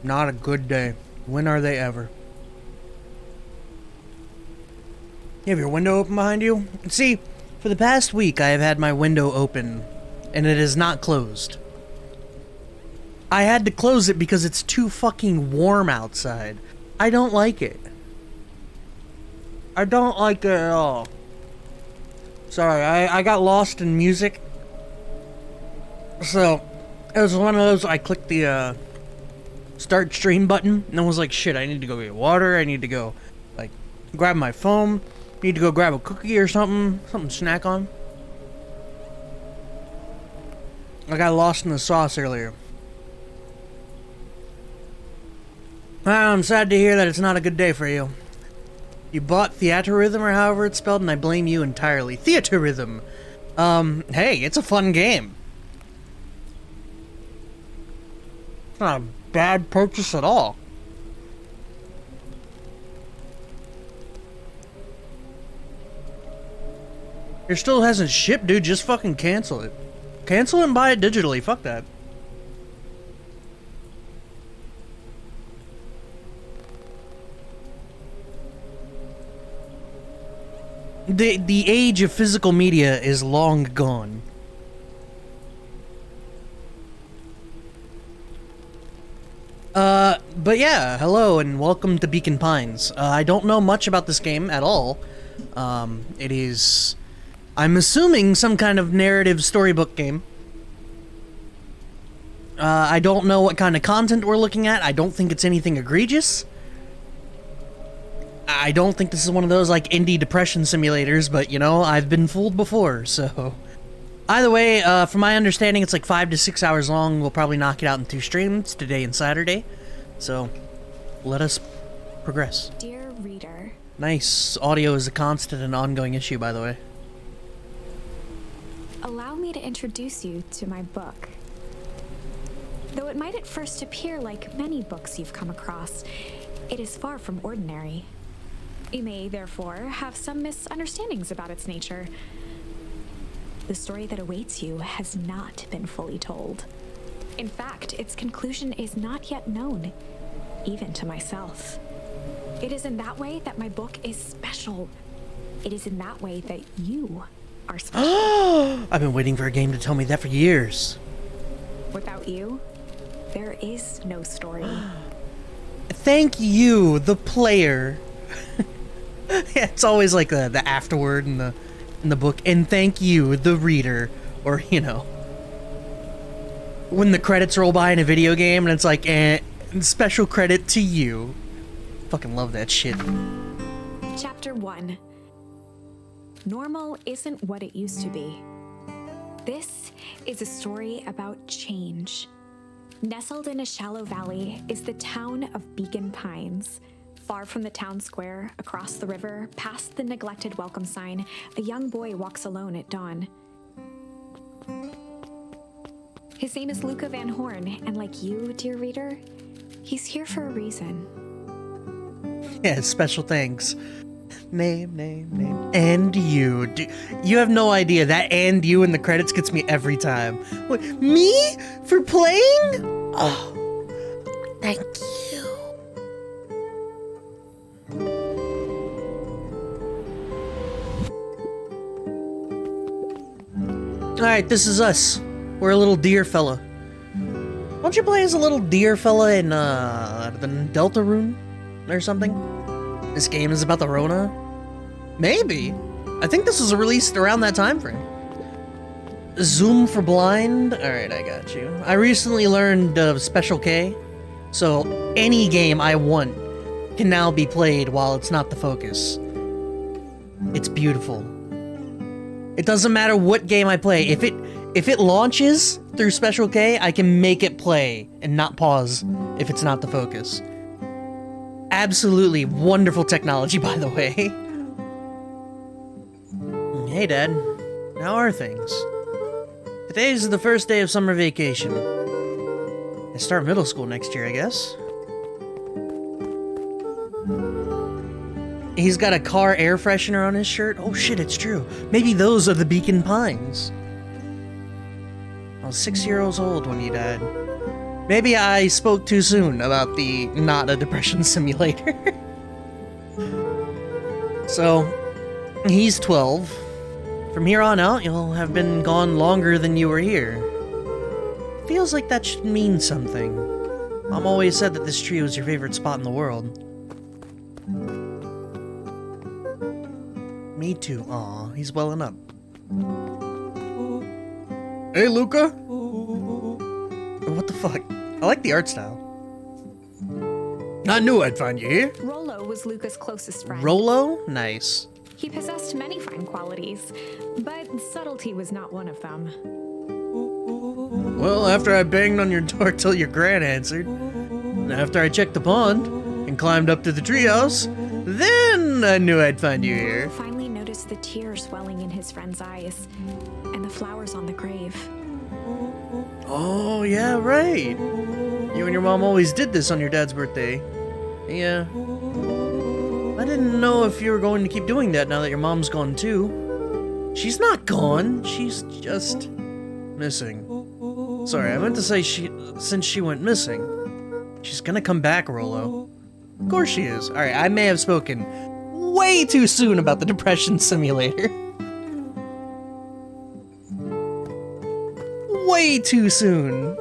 Not a good day. When are they ever? You have your window open behind you? See, for the past week I have had my window open, and it is not closed. I had to close it because it's too fucking warm outside. I don't like it. I don't like it at all. Sorry, I got lost in music. So, it was one of those, I clicked the, start stream button, and I was like, shit, I need to go get water, I need to go, like, grab my phone, need to go grab a cookie or something to snack on. I got lost in the sauce earlier. I'm sad to hear that it's not a good day for you. You bought Theatrhythm, or however it's spelled, and I blame you entirely. Theatrhythm! Hey, it's a fun game. It's not a bad purchase at all. It still hasn't shipped, dude. Just fucking cancel it. Cancel it and buy it digitally. Fuck that. The age of physical media is long gone. But yeah, hello and welcome to Beacon Pines. I don't know much about this game at all. It is, I'm assuming, some kind of narrative storybook game. I don't know what kind of content we're looking at. I don't think it's anything egregious. I don't think this is one of those, like, indie depression simulators, but, you know, I've been fooled before, so... Either way, from my understanding, it's like 5 to 6 hours long. We'll probably knock it out in 2 streams, today and Saturday. So, let us progress. Dear reader. Nice. Audio is a constant and ongoing issue, by the way. Allow me to introduce you to my book. Though it might at first appear like many books you've come across, it is far from ordinary. You may, therefore, have some misunderstandings about its nature. The story that awaits you has not been fully told. In fact, its conclusion is not yet known, even to myself. It is in that way that my book is special. It is in that way that you are special. I've been waiting for a game to tell me that for years. Without you, there is no story. Thank you, the player. Yeah, it's always like the afterword in the book. And thank you, the reader. Or, you know, when the credits roll by in a video game and it's like, special credit to you. Fucking love that shit. Chapter 1. Normal isn't what it used to be. This is a story about change. Nestled in a shallow valley is the town of Beacon Pines. Far from the town square, across the river, past the neglected welcome sign, a young boy walks alone at dawn. His name is Luca Van Horn, and like you, dear reader, he's here for a reason. Yeah, special thanks. Name, and you. You have no idea, that and you in the credits gets me every time. What, me? For playing? Oh, thank you. Alright, this is us. We're a little deer fella. Why don't you play as a little deer fella in, the Deltarune or something? This game is about the Rona? Maybe. I think this was released around that time frame. Zoom for blind? Alright, I got you. I recently learned of Special K, so any game I want can now be played while it's not the focus. It's beautiful. It doesn't matter what game I play. If it launches through Special K, I can make it play and not pause if it's not the focus. Absolutely wonderful technology, by the way. Hey, Dad. How are things? Today's the first day of summer vacation. I start middle school next year, I guess. He's got a car air freshener on his shirt. Oh shit, it's true. Maybe those are the Beacon Pines. I was 6 years old when he died. Maybe I spoke too soon about the not a depression simulator. So, he's 12. From here on out, you'll have been gone longer than you were here. Feels like that should mean something. Mom always said that this tree was your favorite spot in the world. Me too. Aw, he's welling up. Hey, Luca! What the fuck? I like the art style. I knew I'd find you here. Rollo was Luca's closest friend. Rollo? Nice. He possessed many fine qualities, but subtlety was not one of them. Well, after I banged on your door till your gran answered, and after I checked the pond and climbed up to the treehouse, then I knew I'd find you here. Rollo finally noticed the tears welling in his friend's eyes and the flowers on the grave. Oh, yeah, right. You and your mom always did this on your dad's birthday. Yeah. I didn't know if you were going to keep doing that now that your mom's gone too. She's not gone. She's just missing. Sorry, I meant to say since she went missing. She's gonna come back, Rollo. Of course she is. Alright, I may have spoken way too soon about the depression simulator. Way too soon.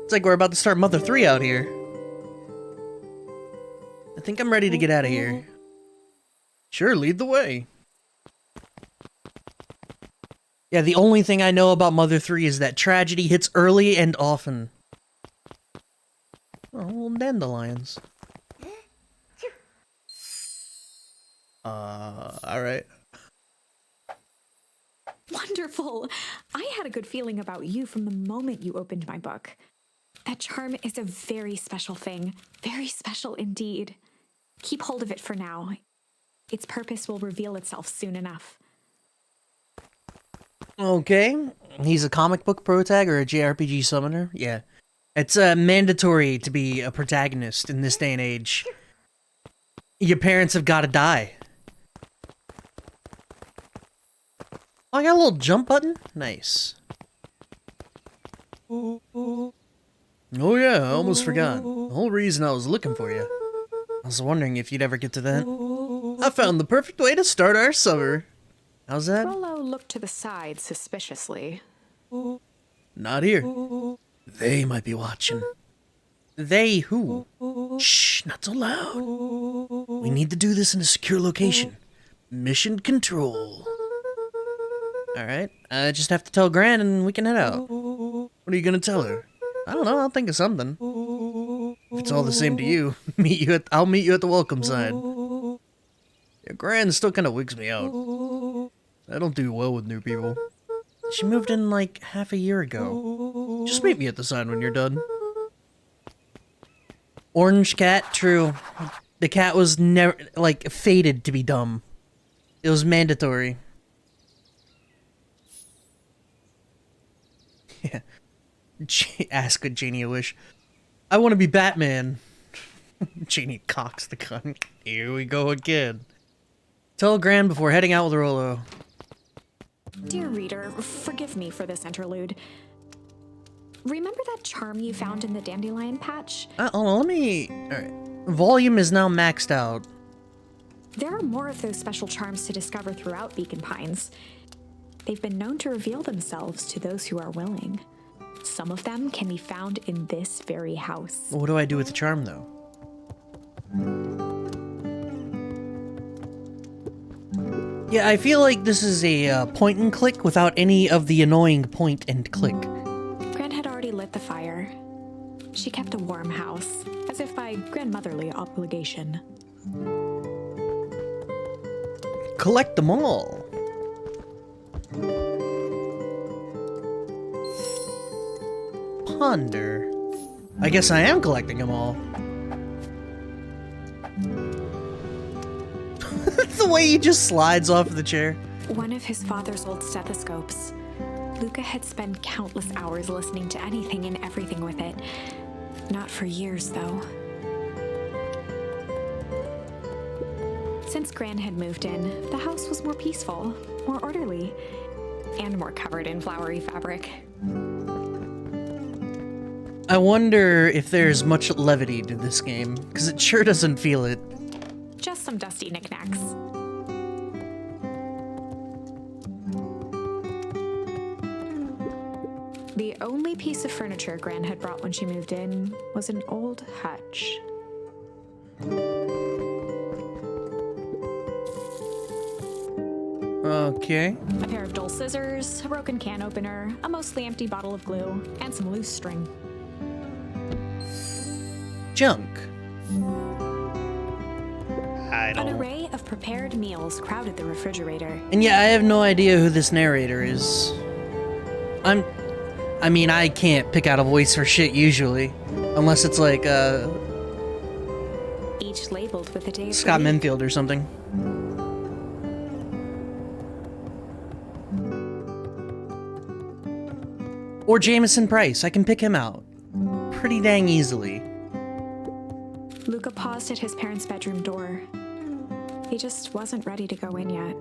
It's like we're about to start Mother 3 out here. I think I'm ready to get out of here. Sure, lead the way. Yeah, the only thing I know about Mother 3 is that tragedy hits early and often. Oh, little dandelions. Alright. Wonderful! I had a good feeling about you from the moment you opened my book. That charm is a very special thing. Very special indeed. Keep hold of it for now. Its purpose will reveal itself soon enough. Okay. He's a comic book protag or a JRPG summoner? Yeah. It's mandatory to be a protagonist in this day and age. Your parents have got to die. Oh, I got a little jump button? Nice. Oh yeah, I almost forgot. The whole reason I was looking for you. I was wondering if you'd ever get to that. I found the perfect way to start our summer. How's that? Rollo looked to the side suspiciously. Not here. They might be watching. They who? Shh, not so loud. We need to do this in a secure location. Mission control. Alright, I just have to tell Gran and we can head out. What are you gonna tell her? I don't know, I'll think of something. If it's all the same to you, I'll meet you at the welcome sign. Your Gran still kinda wigs me out. I don't do well with new people. She moved in like half a year ago. Just meet me at the sign when you're done. Orange cat, true. The cat was never, like, fated to be dumb. It was mandatory. Yeah. Ask a Janie a wish. I want to be Batman. Janie cocks the gun. Here we go again. Tell Gran before heading out with Rollo. Dear reader, forgive me for this interlude. Remember that charm you found in the dandelion patch? Hold on, let me... Alright. Volume is now maxed out. There are more of those special charms to discover throughout Beacon Pines. They've been known to reveal themselves to those who are willing. Some of them can be found in this very house. What do I do with the charm, though? Yeah, I feel like this is a point and click without any of the annoying point and click. Gran had already lit the fire. She kept a warm house, as if by grandmotherly obligation. Collect them all. Ponder. I guess I am collecting them all. The way he just slides off the chair. One of his father's old stethoscopes. Luca had spent countless hours listening to anything and everything with it. Not for years, though. Since Gran had moved in, the house was more peaceful, more orderly, and more covered in flowery fabric. I wonder if there's much levity to this game, because it sure doesn't feel it. Just some dusty knickknacks. The only piece of furniture Gran had brought when she moved in was an old hutch. Okay. A pair of dull scissors, a broken can opener, a mostly empty bottle of glue, and some loose string. Junk. An array of prepared meals crowded the refrigerator. And yeah, I have no idea who this narrator is. I mean, I can't pick out a voice for shit usually. Unless it's like, Each labeled with a day of Scott the week. Menfield or something. Or Jameson Price. I can pick him out pretty dang easily. Luca paused at his parents' bedroom door. He just wasn't ready to go in yet.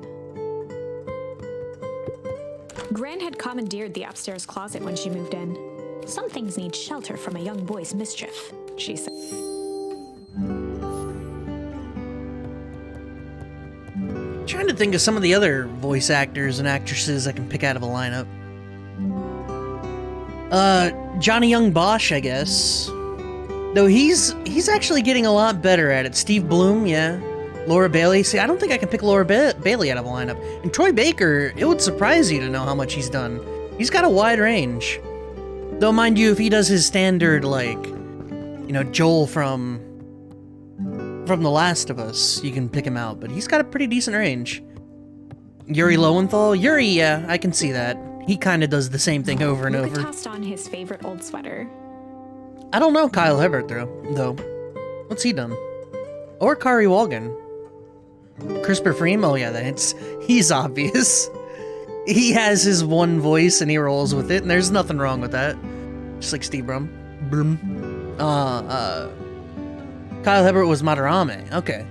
Gran had commandeered the upstairs closet when she moved in. Some things need shelter from a young boy's mischief, she said. Trying to think of some of the other voice actors and actresses I can pick out of a lineup. Johnny Young Bosch, I guess. Though he's actually getting a lot better at it. Steve Bloom, yeah. Laura Bailey. See, I don't think I can pick Laura Bailey out of a lineup. And Troy Baker, it would surprise you to know how much he's done. He's got a wide range. Though, mind you, if he does his standard, like, you know, Joel from The Last of Us, you can pick him out. But he's got a pretty decent range. Yuri Lowenthal? Yuri, yeah, I can see that. He kind of does the same thing over and Luca over. tossed on his favorite old sweater. I don't know Kyle Hebert, though. What's he done? Or Kari Walgan. Christopher Freem? Oh yeah, he's obvious. He has his one voice and he rolls with it, and there's nothing wrong with that. Just like Steve Brum. Kyle Hebert was Madarame. Okay.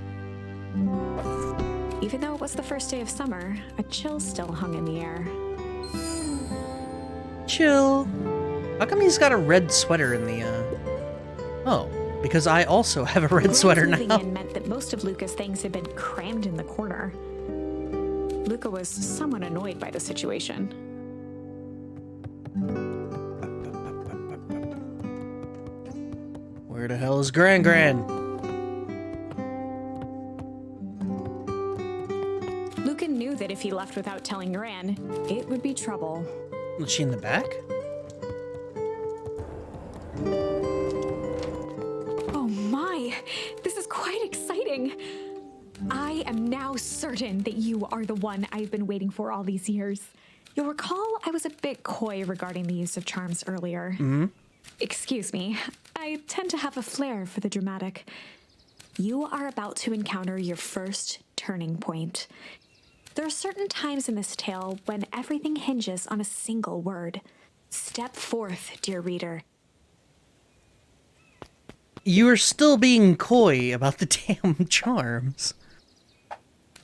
Even though it was the first day of summer, a chill still hung in the air. Chill. How come he's got a red sweater in the, Oh, because I also have a red Gran's sweater moving now. in meant that most of Luca's things had been crammed in the corner. Luca was somewhat annoyed by the situation. Where the hell is Gran? Luca knew that if he left without telling Gran, it would be trouble. Was she in the back? Oh my, this is quite exciting. I am now certain that you are the one I've been waiting for all these years. You'll recall I was a bit coy regarding the use of charms earlier. Mm-hmm. Excuse me, I tend to have a flair for the dramatic. You are about to encounter your first turning point. There are certain times in this tale when everything hinges on a single word. Step forth, dear reader. You are still being coy about the damn charms.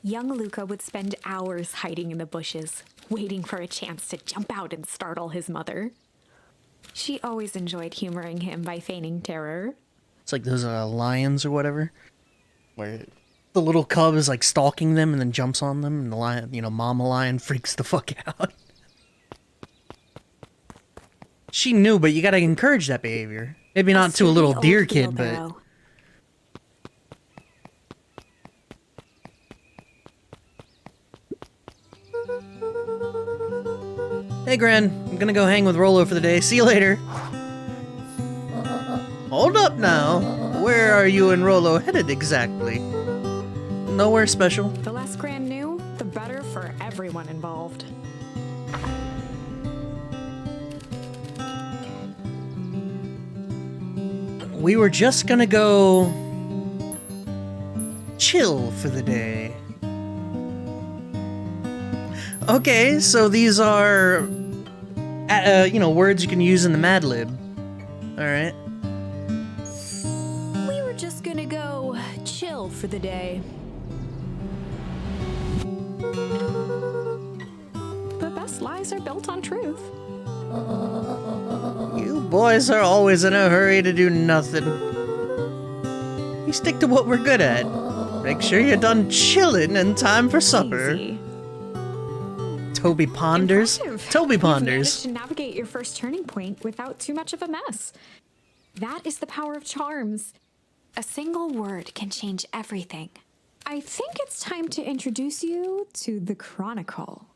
Young Luca would spend hours hiding in the bushes, waiting for a chance to jump out and startle his mother. She always enjoyed humoring him by feigning terror. It's like those lions or whatever, where the little cub is like stalking them and then jumps on them, and the lion, mama lion freaks the fuck out. She knew, but you gotta encourage that behavior. Maybe not to a little deer kid, but... Hey, Gran, I'm gonna go hang with Rolo for the day. See you later. Hold up now. Where are you and Rolo headed exactly? Nowhere special. The less Gran knew, the better for everyone involved. We were just gonna go... chill for the day. Okay, so these are... words you can use in the Mad Lib. Alright. We were just gonna go chill for the day. The best lies are built on truth. You Boys are always in a hurry to do nothing. We stick to what we're good at. Make sure you're done chilling in time for supper. Easy. Toby ponders. Impressive. Toby You've ponders. managed to navigate your first turning point without too much of a mess. That is the power of charms. A single word can change everything. I think it's time to introduce you to the Chronicle.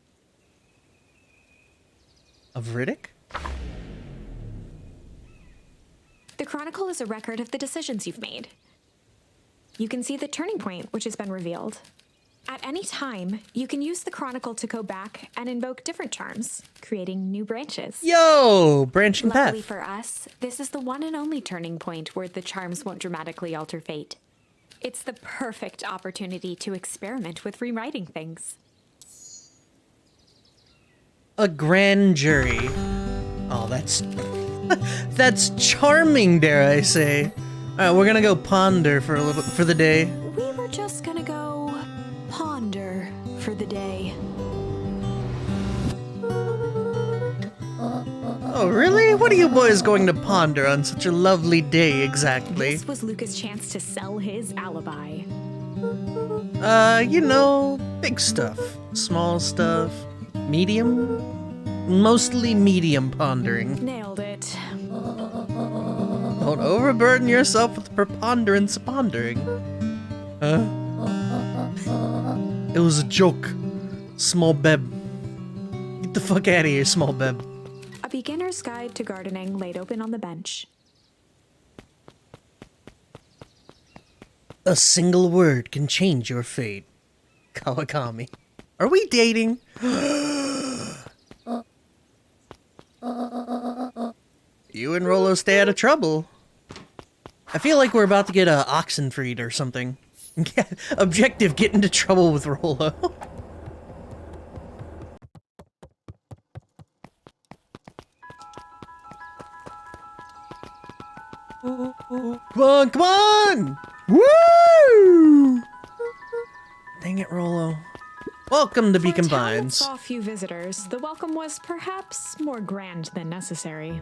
Of Riddick? The Chronicle is a record of the decisions you've made. You can see the turning point which has been revealed. At any time, you can use the Chronicle to go back and invoke different charms, creating new branches. Yo, branching Luckily path. for us, this is the one and only turning point where the charms won't dramatically alter fate. It's the perfect opportunity to experiment with rewriting things. A grand jury. Oh, that's that's charming, dare I say. All right, we're gonna go ponder for a little for the day. We were just gonna go ponder for the day. Oh, really? What are you boys going to ponder on such a lovely day exactly? This was Luca's chance to sell his alibi. You know, big stuff, small stuff, medium? Mostly medium pondering. Nailed it. Don't overburden yourself with the preponderance of pondering. Huh? It was a joke. Small Beb. Get the fuck out of here, Small Beb. A beginner's guide to gardening laid open on the bench. A single word can change your fate. Kawakami. Are we dating? You and Rolo stay out of trouble. I feel like we're about to get a Oxenfried or something. Objective, get into trouble with Rolo. Come on, come on! Woo! Dang it, Rolo. Welcome to Beacon For a town that Pines. saw few visitors, the welcome was perhaps more grand than necessary.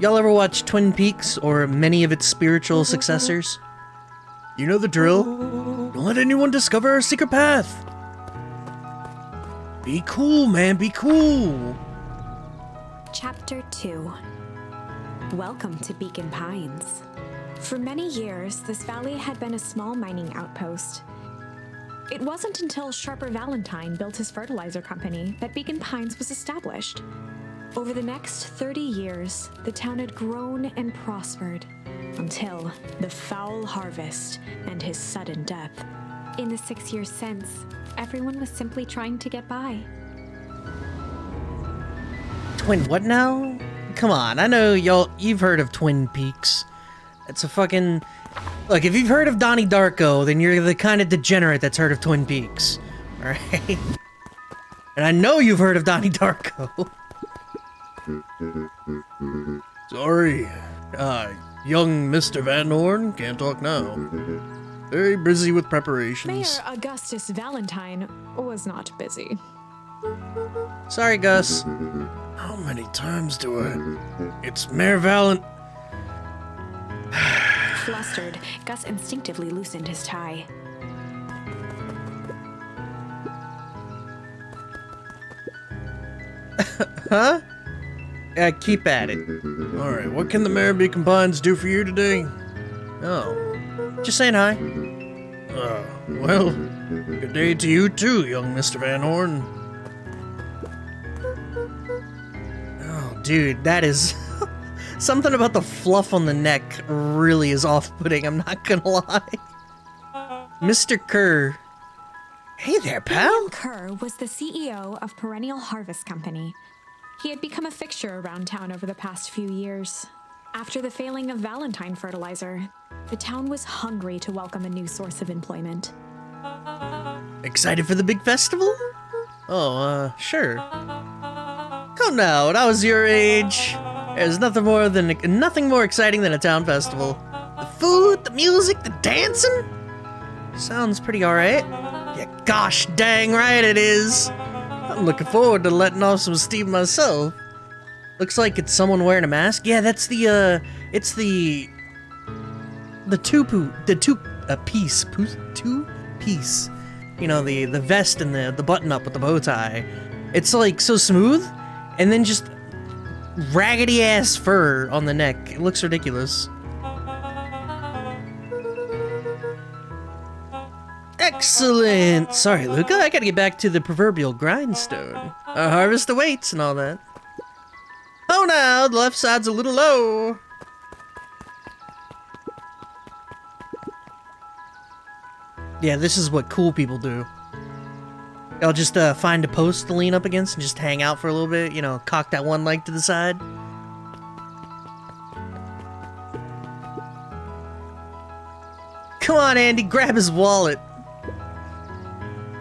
Y'all ever watch Twin Peaks or many of its spiritual successors? You know the drill. Don't let anyone discover our secret path. Be cool, man, be cool. Chapter 2. Welcome to Beacon Pines. For many years, this valley had been a small mining outpost. It wasn't until Sharper Valentine built his fertilizer company that Beacon Pines was established. Over the next 30 years, the town had grown and prospered until the foul harvest and his sudden death. In the 6 years since, everyone was simply trying to get by. Twin what now? Come on, I know you've heard of Twin Peaks. It's a fucking... Look, if you've heard of Donnie Darko, then you're the kind of degenerate that's heard of Twin Peaks. Alright? And I know you've heard of Donnie Darko. Sorry. Young Mr. Van Horn can't talk now. Very busy with preparations. Mayor Augustus Valentine was not busy. Sorry, Gus. How many times do I... It's Mayor Valent... Flustered, Gus instinctively loosened his tie. Huh? Keep at it. Alright, what can the Mayor of Beacon Pines do for you today? Oh. Just saying hi. Well, good day to you too, young Mr. Van Horn. Oh, dude, that is... Something about the fluff on the neck really is off-putting, I'm not gonna lie. Mr. Kerr. Hey there, pal. William Kerr was the CEO of Perennial Harvest Company. He had become a fixture around town over the past few years. After the failing of Valentine fertilizer, the town was hungry to welcome a new source of employment. Excited for the big festival? Oh, sure. Come now, when I was your age, there's nothing more exciting than a town festival. The food, the music, the dancing? Sounds pretty alright. Yeah, gosh dang right it is. I'm looking forward to letting off some steam myself. Looks like it's someone wearing a mask. Yeah, that's the, it's the two-piece. You know, the vest and the button-up with the bow tie. It's, like, so smooth, and then just raggedy-ass fur on the neck. It looks ridiculous. Excellent! Sorry, Luca, I gotta get back to the proverbial grindstone. Our harvest awaits and all that. Oh, now, the left side's a little low. Yeah, this is what cool people do. They'll just find a post to lean up against and just hang out for a little bit, you know, cock that one leg to the side. Come on, Andy, grab his wallet.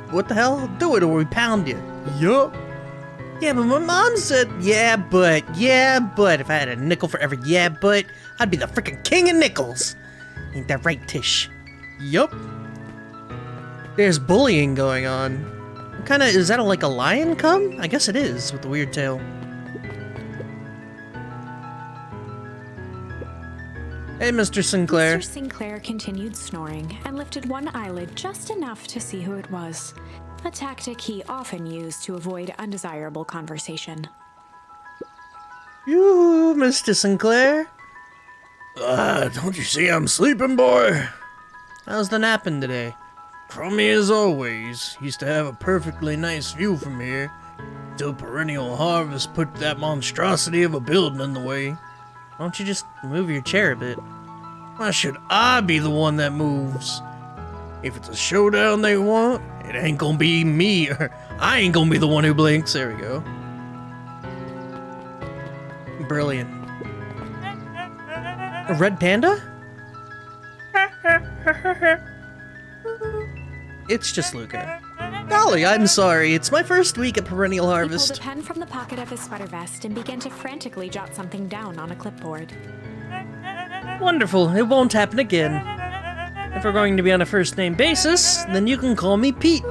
What the hell? Do it or we pound you. Yup. Yeah, but my mom said, yeah, but, if I had a nickel for every yeah, but, I'd be the freaking king of nickels. Ain't that right, Tish? Yup. There's bullying going on. What kind of, is that like a lion cub? I guess it is, with the weird tail. Hey, Mr. Sinclair. Mr. Sinclair continued snoring and lifted one eyelid just enough to see who it was. A tactic he often used to avoid undesirable conversation. You, Mr. Sinclair? Don't you see I'm sleeping, boy? How's the napping today? Crummy as always. Used to have a perfectly nice view from here, till perennial harvest put that monstrosity of a building in the way. Why don't you just move your chair a bit? Why should I be the one that moves? If it's a showdown they want, it ain't gonna be me, or I ain't gonna be the one who blinks. There we go. Brilliant. A red panda? It's just Luca. Golly, I'm sorry. It's my first week at Perennial He Harvest. pulled a pen from the pocket of his sweater vest and began to frantically jot something down on a clipboard. Wonderful. It won't happen again. If we're going to be on a first-name basis, then you can call me Pete.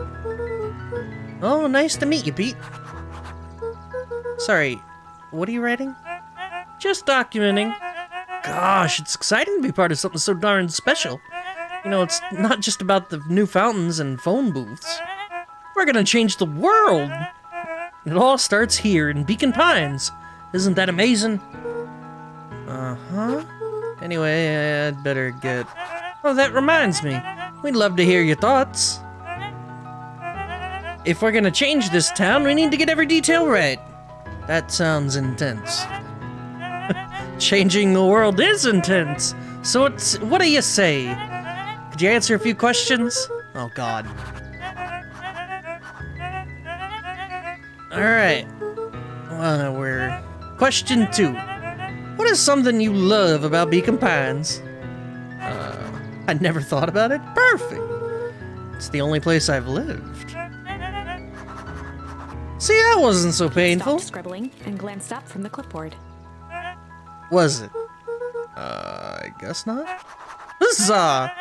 Oh, nice to meet you, Pete. Sorry, what are you writing? Just documenting. Gosh, it's exciting to be part of something so darn special. You know, it's not just about the new fountains and phone booths. We're gonna change the world! It all starts here in Beacon Pines. Isn't that amazing? Uh-huh. Anyway, I'd better get... Oh, that reminds me. We'd love to hear your thoughts. If we're gonna change this town, we need to get every detail right. That sounds intense. Changing the world is intense. So what do you say? Could you answer a few questions? Oh, God. Alright. We're... Question 2. What is something you love about Beacon Pines? I never thought about it. Perfect. It's the only place I've lived. See, that wasn't so painful. Stopped scribbling and glanced up from the clipboard. Was it? I guess not. Huzzah!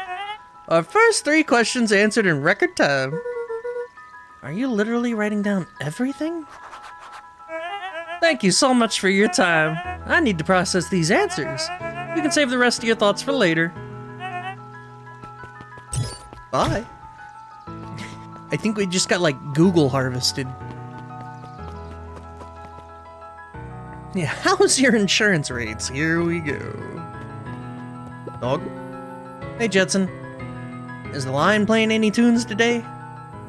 Our first 3 questions answered in record time. Are you literally writing down everything? Thank you so much for your time. I need to process these answers. You can save the rest of your thoughts for later. Bye. I think we just got, like, Google harvested. Yeah, how's your insurance rates? Here we go. Dog? Hey, Jetson. Is the line playing any tunes today?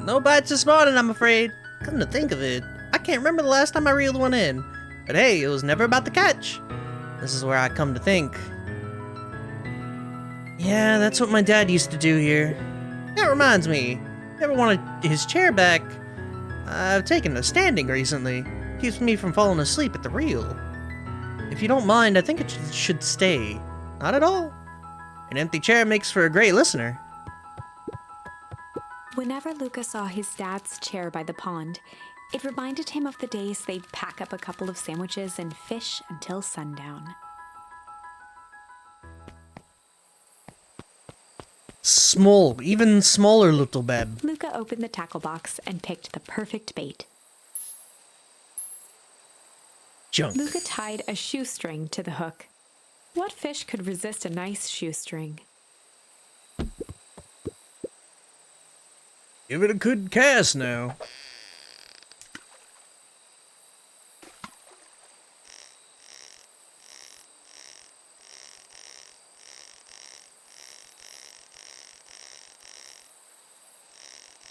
No bites this morning, I'm afraid. Come to think of it, I can't remember the last time I reeled one in. But hey, it was never about the catch. This is where I come to think. Yeah, that's what my dad used to do here. That reminds me, ever wanted his chair back? I've taken to standing recently. Keeps me from falling asleep at the reel. If you don't mind, I think it should stay. Not at all. An empty chair makes for a great listener. Whenever Luca saw his dad's chair by the pond, it reminded him of the days they'd pack up a couple of sandwiches and fish until sundown. Small, even smaller little bab. Luca opened the tackle box and picked the perfect bait. Junk. Luca tied a shoestring to the hook. What fish could resist a nice shoestring? Give it a good cast now.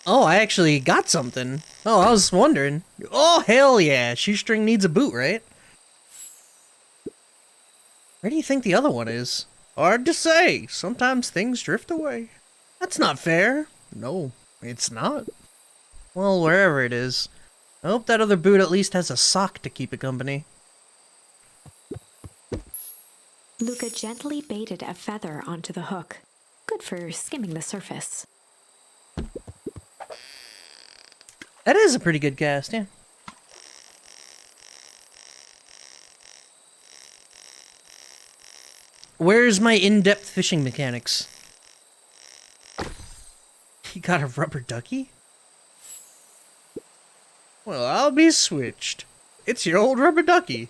Oh, I actually got something. Oh, I was wondering. Oh, hell yeah. Shoestring needs a boot, right? Where do you think the other one is? Hard to say. Sometimes things drift away. That's not fair. No, it's not. Well, wherever it is. I hope that other boot at least has a sock to keep it company. Luca gently baited a feather onto the hook. Good for skimming the surface. That is a pretty good cast, yeah. Where's my in-depth fishing mechanics? You got a rubber ducky? Well, I'll be switched. It's your old rubber ducky.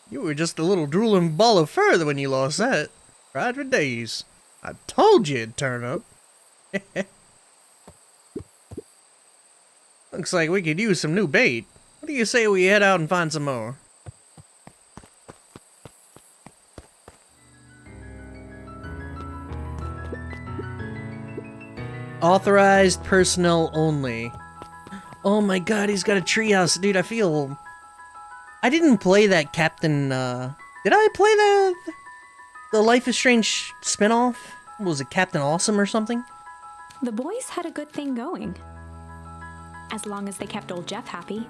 You were just a little drooling ball of fur when you lost that. Cried for days. I told you it'd turn up. Looks like we could use some new bait. What do you say we head out and find some more? Authorized personnel only. Oh my god, he's got a treehouse. Dude, I didn't play that Captain, Did I play the Life is Strange spinoff? Was it Captain Awesome or something? The boys had a good thing going. As long as they kept old Jeff happy,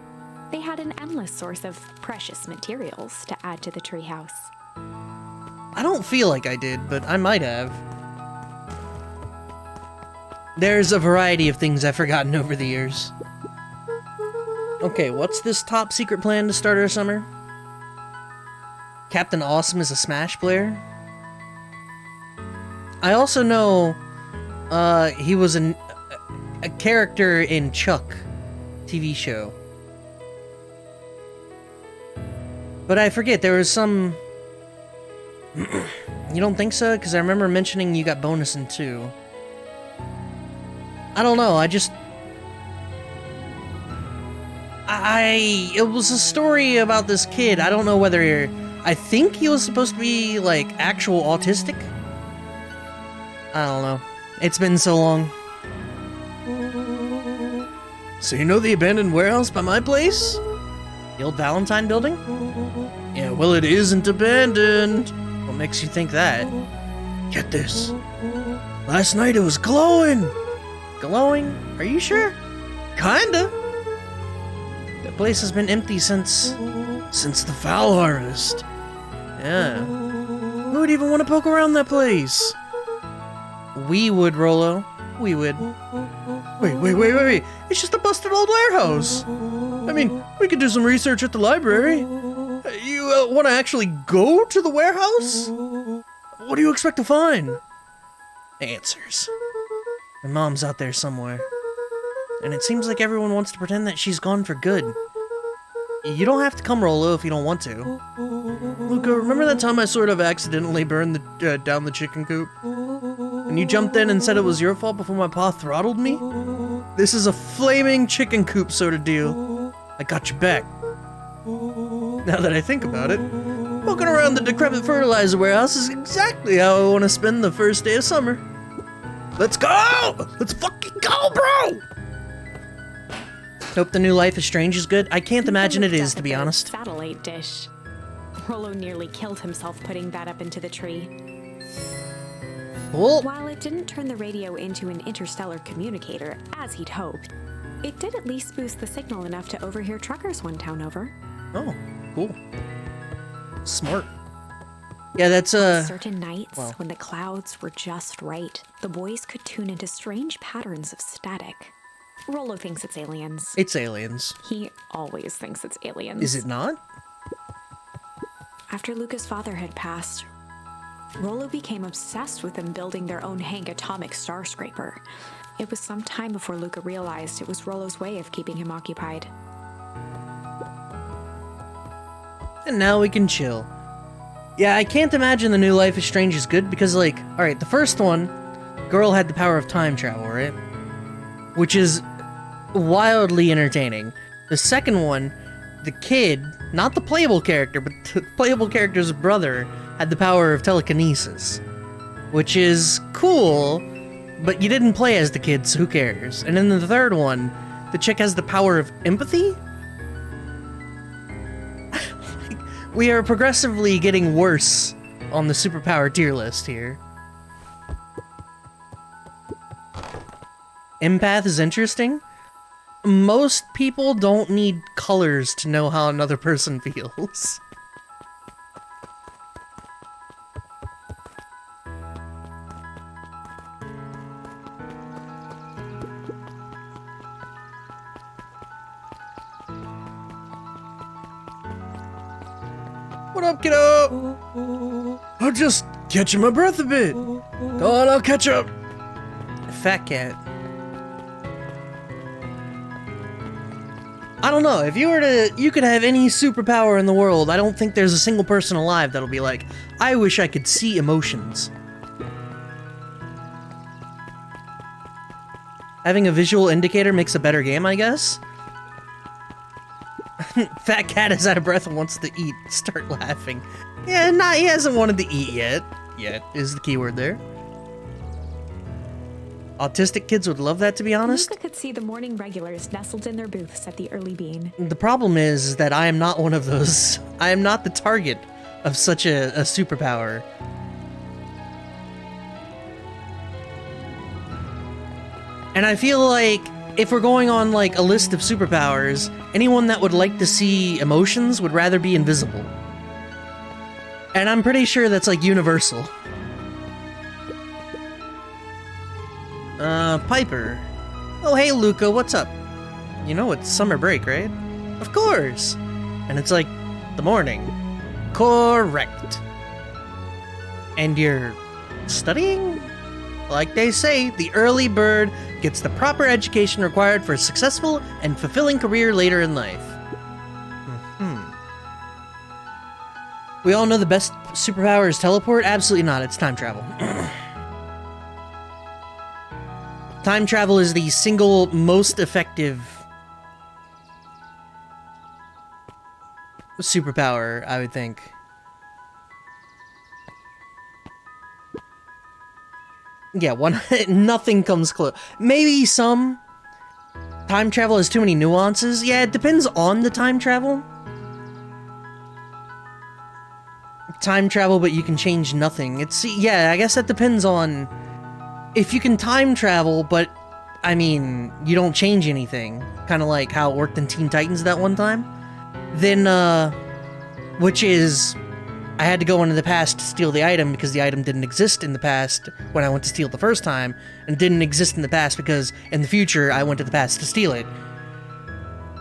they had an endless source of precious materials to add to the treehouse. I don't feel like I did, but I might have. There's a variety of things I've forgotten over the years. Okay, what's this top secret plan to start our summer? Captain Awesome is a Smash player? I also know, he was a character in Chuck TV show. But I forget, there was some... You don't think so? Because I remember mentioning you got bonus in 2. I don't know, it was a story about this kid. I don't know whether I think he was supposed to be, like, actual autistic? I don't know. It's been so long. So you know the abandoned warehouse by my place? The old Valentine building? Yeah, well it isn't abandoned. What makes you think that? Get this. Last night it was glowing. Glowing? Are you sure? Kinda. The place has been empty since the fowl harvest. Yeah. Who would even want to poke around that place? We would, Rolo. We would. Wait. It's just a busted old warehouse. I mean, we could do some research at the library. You want to actually go to the warehouse? What do you expect to find? Answers. My mom's out there somewhere. And it seems like everyone wants to pretend that she's gone for good. You don't have to come, Rolo, if you don't want to. Luca, remember that time I sort of accidentally burned down the chicken coop? And you jumped in and said it was your fault before my pa throttled me? This is a flaming chicken coop sort of deal. I got your back. Now that I think about it, walking around the decrepit fertilizer warehouse is exactly how I want to spend the first day of summer. Let's go! Let's fucking go, bro! Hope the new Life is Strange is good. I can't imagine it is, to be honest. Satellite dish. Rolo nearly killed himself putting that up into the tree. Well, While it didn't turn the radio into an interstellar communicator, as he'd hoped, it did at least boost the signal enough to overhear truckers one town over. oh, cool. Smart. Yeah, that's, Certain nights, when the clouds were just right, the boys could tune into strange patterns of static. Rolo thinks it's aliens. it's aliens. He always thinks it's aliens. Is it not? After Luca's father had passed, Rolo became obsessed with them building their own Hank atomic star scraper. It was some time before Luca realized it was Rolo's way of keeping him occupied. And now we can chill. Yeah, I can't imagine the new Life is Strange is good because, like, alright, the first one, girl had the power of time travel, right? Which is wildly entertaining. The second one, the kid, not the playable character, but the playable character's brother, had the power of telekinesis. Which is cool, but you didn't play as the kid, so who cares? And then the third one, the chick has the power of empathy? We are progressively getting worse on the superpower tier list here. Empath is interesting. Most people don't need colors to know how another person feels. What up, kiddo? I'm just catching my breath a bit. Go on, I'll catch up. Fat cat. I don't know, if you could have any superpower in the world, I don't think there's a single person alive that'll be like, I wish I could see emotions. Having a visual indicator makes a better game, I guess? Fat cat is out of breath and wants to eat. Start laughing. Yeah, he hasn't wanted to eat yet. Yet is the keyword there. Autistic kids would love that, to be honest. Luca could see the morning regulars nestled in their booths at the early bean. The problem is that I am not one of those. I am not the target of such a superpower. And I feel like if we're going on like a list of superpowers, anyone that would like to see emotions would rather be invisible. And I'm pretty sure that's like universal. Piper. Oh, hey, Luca, what's up? You know it's summer break, right? Of course! And it's like, the morning. Correct. And you're studying? Like they say, the early bird gets the proper education required for a successful and fulfilling career later in life. We all know the best superpower is teleport? Absolutely not, it's time travel. Time travel is the single most effective superpower, I would think. Yeah, nothing comes close. Maybe some. Time travel has too many nuances. Yeah, it depends on the time travel. Time travel, but you can change nothing. Yeah, I guess that depends on if you can time travel, but I mean, you don't change anything. Kind of like how it worked in Teen Titans that one time. Then, which is, I had to go into the past to steal the item because the item didn't exist in the past when I went to steal it the first time, and didn't exist in the past because in the future I went to the past to steal it.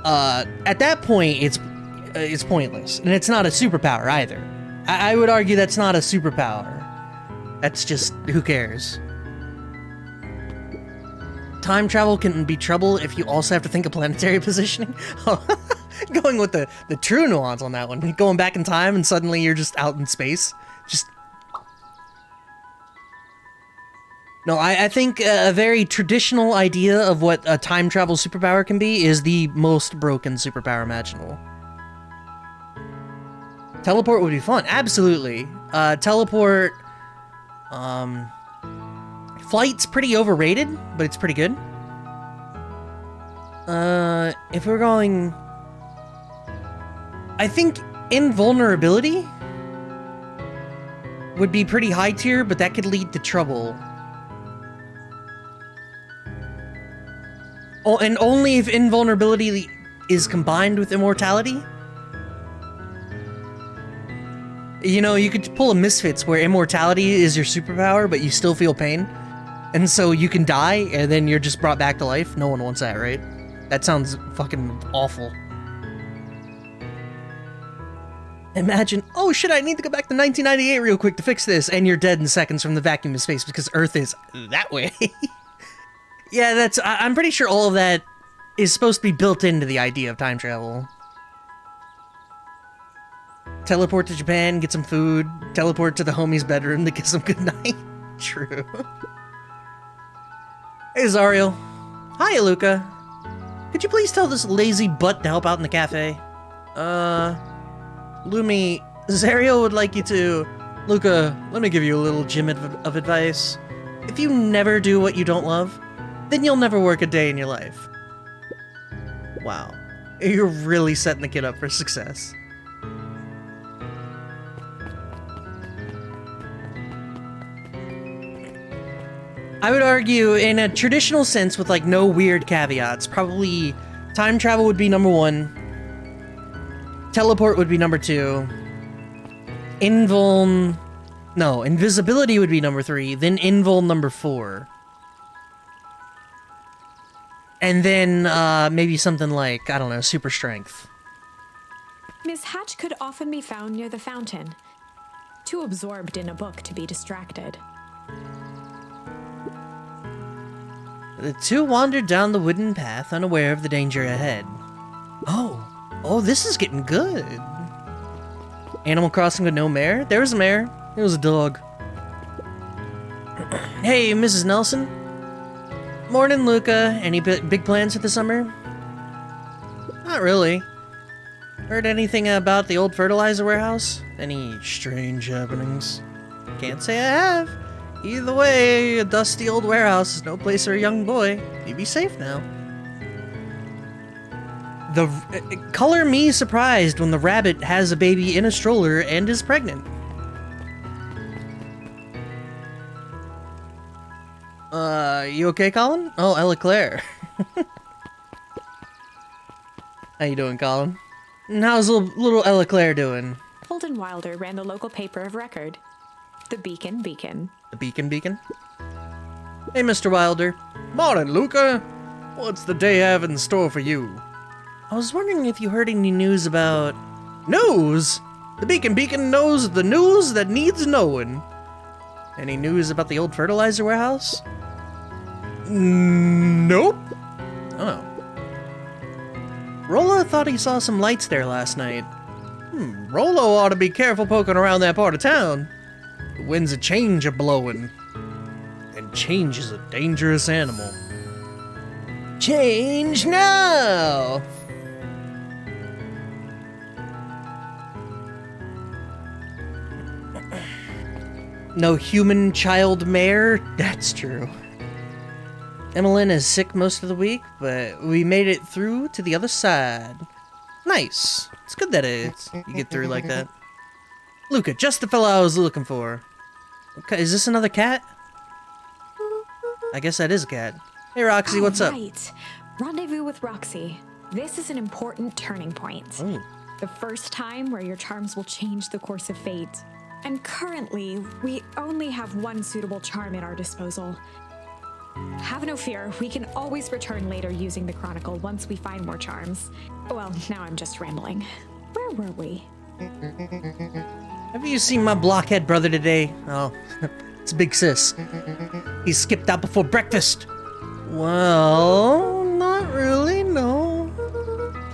At that point, it's pointless, and it's not a superpower either. I would argue that's not a superpower. That's just, who cares? Time travel can be trouble if you also have to think of planetary positioning. Going with the true nuance on that one. Going back in time and suddenly you're just out in space. Just... No, I think a very traditional idea of what a time travel superpower can be is the most broken superpower imaginable. Teleport would be fun. Absolutely. Teleport... Flight's pretty overrated, but it's pretty good. If we're going... I think invulnerability would be pretty high tier, but that could lead to trouble. Oh, and only if invulnerability is combined with immortality. You know, you could pull a Misfits where immortality is your superpower, but you still feel pain. And so you can die, and then you're just brought back to life. No one wants that, right? That sounds fucking awful. Imagine, oh shit, I need to go back to 1998 real quick to fix this, and you're dead in seconds from the vacuum of space because Earth is that way. Yeah, I'm pretty sure all of that is supposed to be built into the idea of time travel. teleport to Japan, get some food, teleport to the homie's bedroom to kiss him goodnight. True. Hey, Zariel. Hi, Luca. Could you please tell this lazy butt to help out in the cafe? Lumi, Zariel would like you to... Luca, let me give you a little gem of advice. If you never do what you don't love, then you'll never work a day in your life. Wow. You're really setting the kid up for success. I would argue, in a traditional sense with like no weird caveats, probably time travel would be number 1, teleport would be number 2, invisibility would be number 3, then invul number 4. And then maybe something like, I don't know, super strength. Miss Hatch could often be found near the fountain, too absorbed in a book to be distracted. The two wandered down the wooden path, unaware of the danger ahead. Oh, this is getting good. Animal Crossing with no mare? There was a mare. It was a dog. Hey, Mrs. Nelson. Morning, Luca. Any big plans for the summer? Not really. Heard anything about the old fertilizer warehouse? Any strange happenings? Can't say I have. Either way, a dusty old warehouse is no place for a young boy. You be safe now. Color me surprised when the rabbit has a baby in a stroller and is pregnant. You okay, Colin? Oh, Ella Claire. How you doing, Colin? And how's little Ella Claire doing? Holden Wilder ran the local paper of record, the Beacon. The Beacon? Hey, Mr. Wilder. Morning, Luca. What's the day have in store for you? I was wondering if you heard any news about... News? The Beacon knows the news that needs knowing. Any news about the old fertilizer warehouse? Nope. Oh. Rolo thought he saw some lights there last night. Rolo ought to be careful poking around that part of town. The winds of change are blowing. And change is a dangerous animal. Change now! No human child mare? That's true. Emmeline is sick most of the week, but we made it through to the other side. Nice. It's good that you get through like that. Luca, just the fellow I was looking for. Okay, is this another cat? I guess that is a cat. Hey, Roxy, what's up? Right. Rendezvous with Roxy. This is an important turning point. Oh. The first time where your charms will change the course of fate. And currently, we only have one suitable charm at our disposal. Have no fear, we can always return later using the Chronicle once we find more charms. Well, now I'm just rambling. Where were we? Have you seen my blockhead brother today? Oh, it's Big Sis. He skipped out before breakfast. Well, not really, no.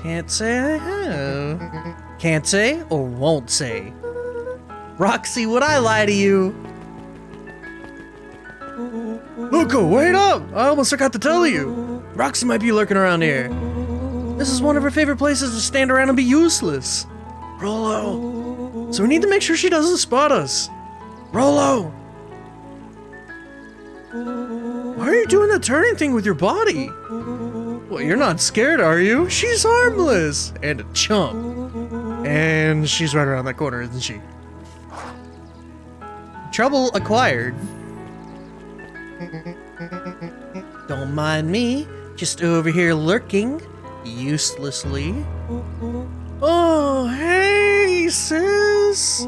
Can't say I have. Can't say or won't say. Roxy, would I lie to you? Luca, wait up! I almost forgot to tell you. Roxy might be lurking around here. This is one of her favorite places to stand around and be useless. Rolo. So we need to make sure she doesn't spot us. Rolo! Why are you doing the turning thing with your body? Well, you're not scared, are you? She's harmless! And a chump. And she's right around that corner, isn't she? Trouble acquired. Don't mind me, just over here lurking, uselessly. Oh, hey, sis!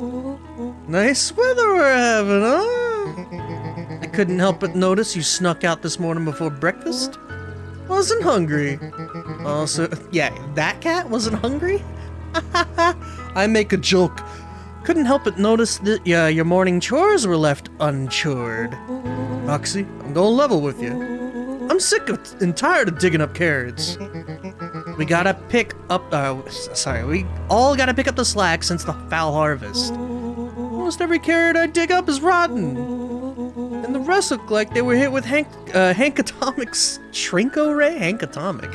Nice weather we're having, huh? I couldn't help but notice you snuck out this morning before breakfast. Wasn't hungry. Also, yeah, that cat wasn't hungry? I make a joke. Couldn't help but notice that your morning chores were left unchored. Roxy, I'm going level with you. I'm sick and tired of digging up carrots. We gotta pick up, we all gotta pick up the slack since the foul harvest. Almost every carrot I dig up is rotten. And the rest look like they were hit with Hankatomic's Shrinko Ray? Hankatomic.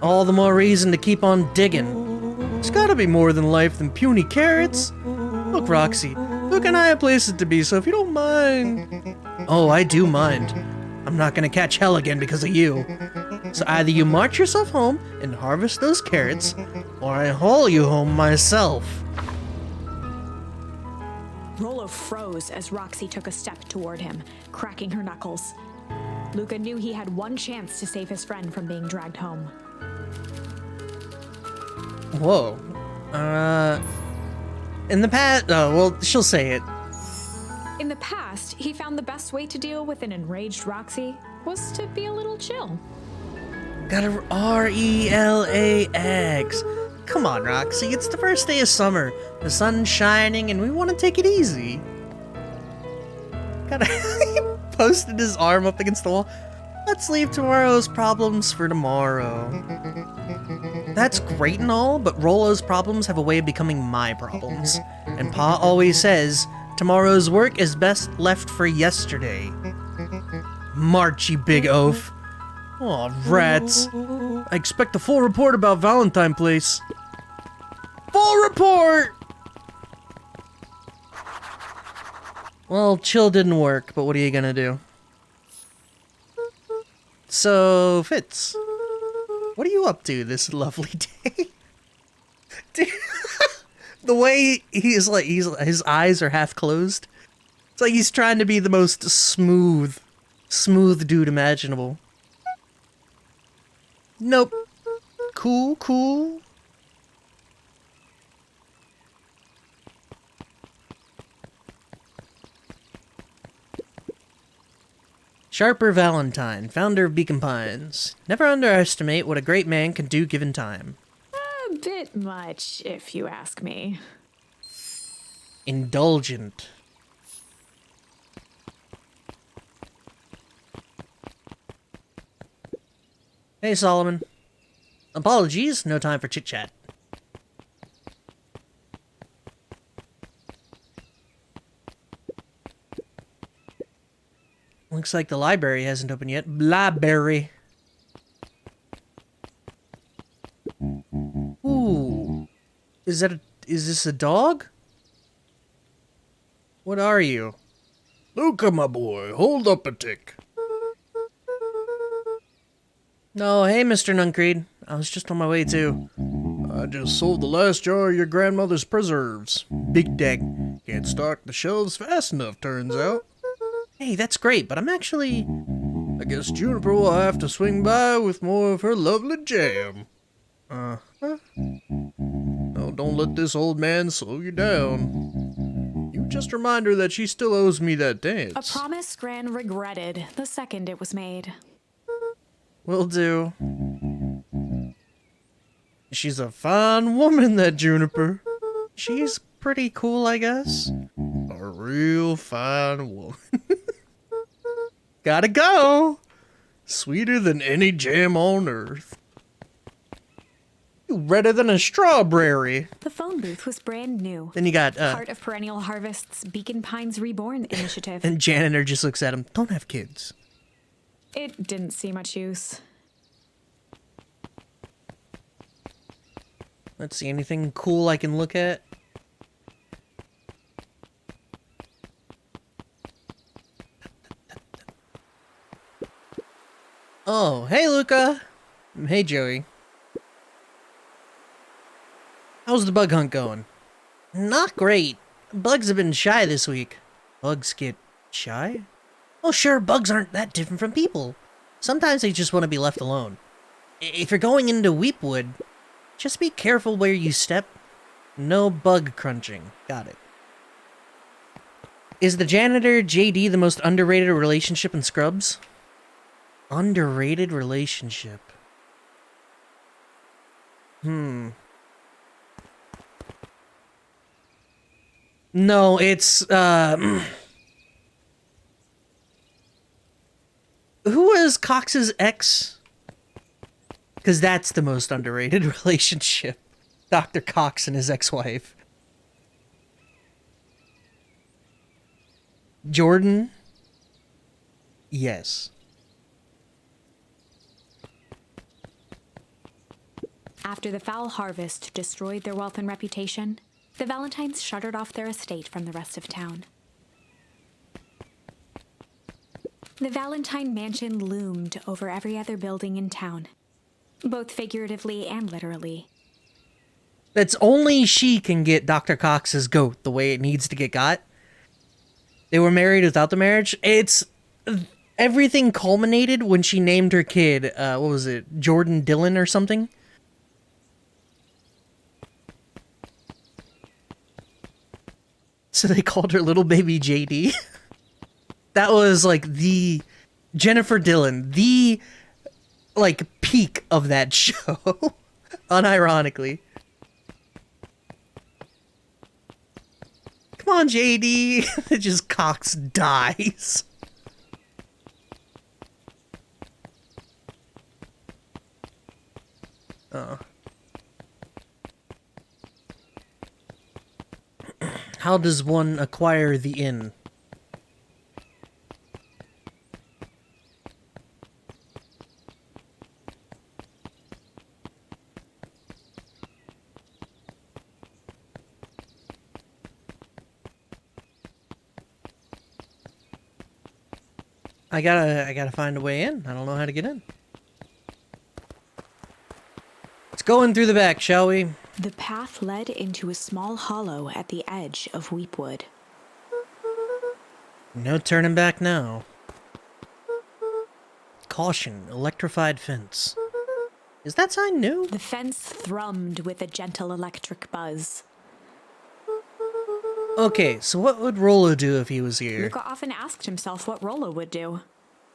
All the more reason to keep on digging. There's gotta be more than life than puny carrots. Look, Roxy, Luke and I have places to be, so if you don't mind... Oh, I do mind. I'm not gonna catch hell again because of you. So either you march yourself home and harvest those carrots, or I haul you home myself. Rollo froze as Roxy took a step toward him, cracking her knuckles. Luca knew he had one chance to save his friend from being dragged home. Whoa. In the past, oh, well, she'll say it. In the past, he found the best way to deal with an enraged Roxy was to be a little chill. Got a R-E-L-A-X. Come on, Roxy, it's the first day of summer. The sun's shining and we want to take it easy. He posted his arm up against the wall. Let's leave tomorrow's problems for tomorrow. That's great and all, but Rollo's problems have a way of becoming my problems. And Pa always says, tomorrow's work is best left for yesterday. March, you big oaf. Aw, rats. I expect a full report about Valentine Place. Full report! Well, chill didn't work, but what are you gonna do? So, Fitz, what are you up to this lovely day? Dude, the way his eyes are half closed. It's like he's trying to be the most smooth dude imaginable. Nope. Cool. Sharper Valentine, founder of Beacon Pines. Never underestimate what a great man can do given time. A bit much, if you ask me. Indulgent. Hey, Solomon. Apologies, no time for chit-chat. Looks like the library hasn't opened yet. Library. Ooh. Is this a dog? What are you? Luca, my boy, hold up a tick. No, hey, Mr. Nuncreed. I was just on my way, too. I just sold the last jar of your grandmother's preserves. Big deck. Can't stock the shelves fast enough, turns out. Hey, that's great, but I'm actually... I guess Juniper will have to swing by with more of her lovely jam. No, don't let this old man slow you down. You just remind her that she still owes me that dance. A promise Gran regretted the second it was made. Will do. She's a fine woman, that Juniper. She's pretty cool, I guess. A real fine woman. Gotta go! Sweeter than any jam on earth. You redder than a strawberry. The phone booth was brand new. Then you got, Part of Perennial Harvest's Beacon Pines Reborn initiative. and janitor just looks at him. Don't have kids. It didn't see much use. Let's see, anything cool I can look at? Oh, hey, Luca. Hey, Joey. How's the bug hunt going? Not great. Bugs have been shy this week. Bugs get shy? Oh, sure, bugs aren't that different from people. Sometimes they just want to be left alone. If you're going into Weepwood, just be careful where you step. No bug crunching. Got it. Is the janitor JD the most underrated relationship in Scrubs? Underrated relationship. No, it's, who was Cox's ex? Because that's the most underrated relationship. Dr. Cox and his ex-wife. Jordan? Yes. After the foul harvest destroyed their wealth and reputation, the Valentines shuttered off their estate from the rest of town. The Valentine mansion loomed over every other building in town, both figuratively and literally. That's only she can get Dr. Cox's goat the way it needs to get got. They were married without the marriage. It's... Everything culminated when she named her kid, what was it, Jordan Dillon or something? So they called her little baby JD. That was like the Jennifer Dillon, the like peak of that show, unironically. Come on, JD. It just Cox dies. How does one acquire the inn? I gotta find a way in. I don't know how to get in. Let's go in through the back, shall we? The path led into a small hollow at the edge of Weepwood. No turning back now. Caution, electrified fence. Is that sign new? The fence thrummed with a gentle electric buzz. Okay, so what would Rollo do if he was here? Luca often asked himself what Rollo would do,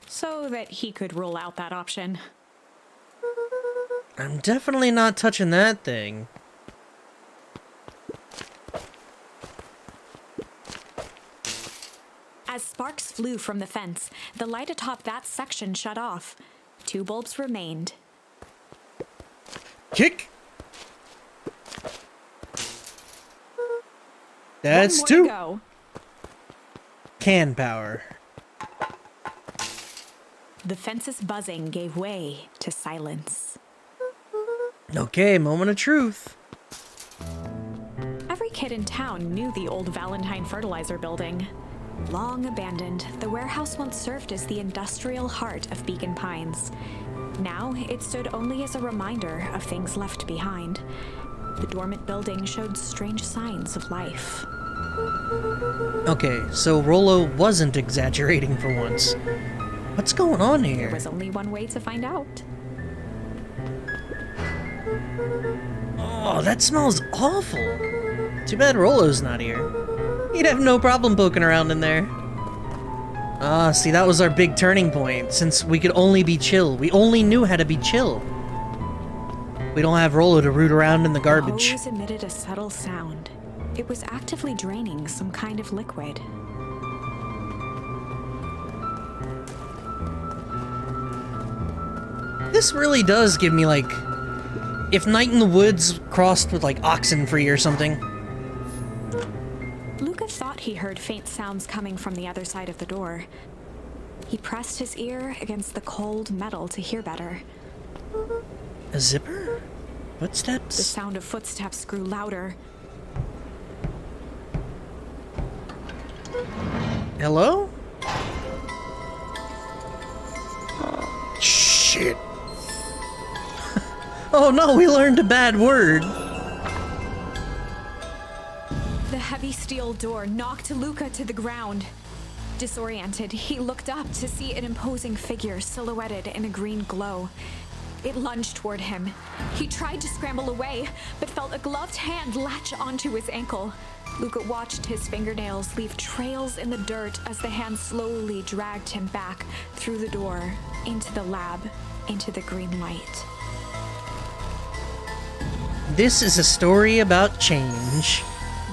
so that he could rule out that option. I'm definitely not touching that thing. As sparks flew from the fence, the light atop that section shut off. 2 bulbs remained. Kick! That's One more 2. to go. Can power. The fence's buzzing gave way to silence. Okay, moment of truth. Every kid in town knew the old Valentine fertilizer building. Long abandoned, the warehouse once served as the industrial heart of Beacon Pines. Now, it stood only as a reminder of things left behind. The dormant building showed strange signs of life. Okay, so Rollo wasn't exaggerating for once. What's going on There here? was only one way to find out. Oh, that smells awful. Too bad Rollo's not here. He'd have no problem poking around in there. Ah, see, that was our big turning point, since we could only be chill. We only knew how to be chill. We don't have Rollo to root around in the garbage. The hose emitted a subtle sound. It was actively draining some kind of liquid. This really does give me, like, if Night in the Woods crossed with, like, Oxenfree or something. Luca thought he heard faint sounds coming from the other side of the door. He pressed his ear against the cold metal to hear better. A zipper? The Footsteps? sound of footsteps grew louder. Hello? Shit. Oh no, we learned a bad word. The heavy steel door knocked Luca to the ground. Disoriented, he looked up to see an imposing figure silhouetted in a green glow. It lunged toward him. He tried to scramble away, but felt a gloved hand latch onto his ankle. Luca watched his fingernails leave trails in the dirt as the hand slowly dragged him back through the door, into the lab, into the green light. This is a story about change.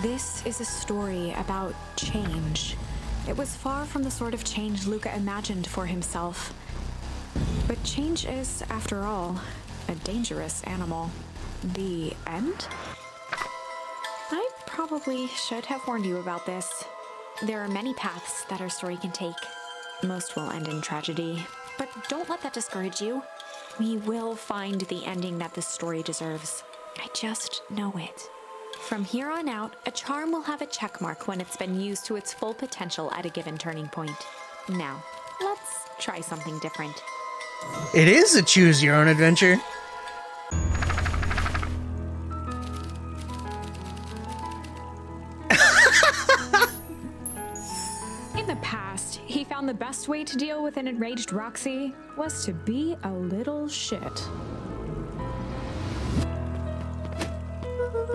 This is a story about change. It was far from the sort of change Luca imagined for himself. But change is, after all, a dangerous animal. The end? I probably should have warned you about this. There are many paths that our story can take. Most will end in tragedy, but don't let that discourage you. We will find the ending that this story deserves. I just know it. From here on out, a charm will have a check mark when it's been used to its full potential at a given turning point. Now, let's try something different. It is a choose your own adventure. In the past, he found the best way to deal with an enraged Roxy was to be a little shit.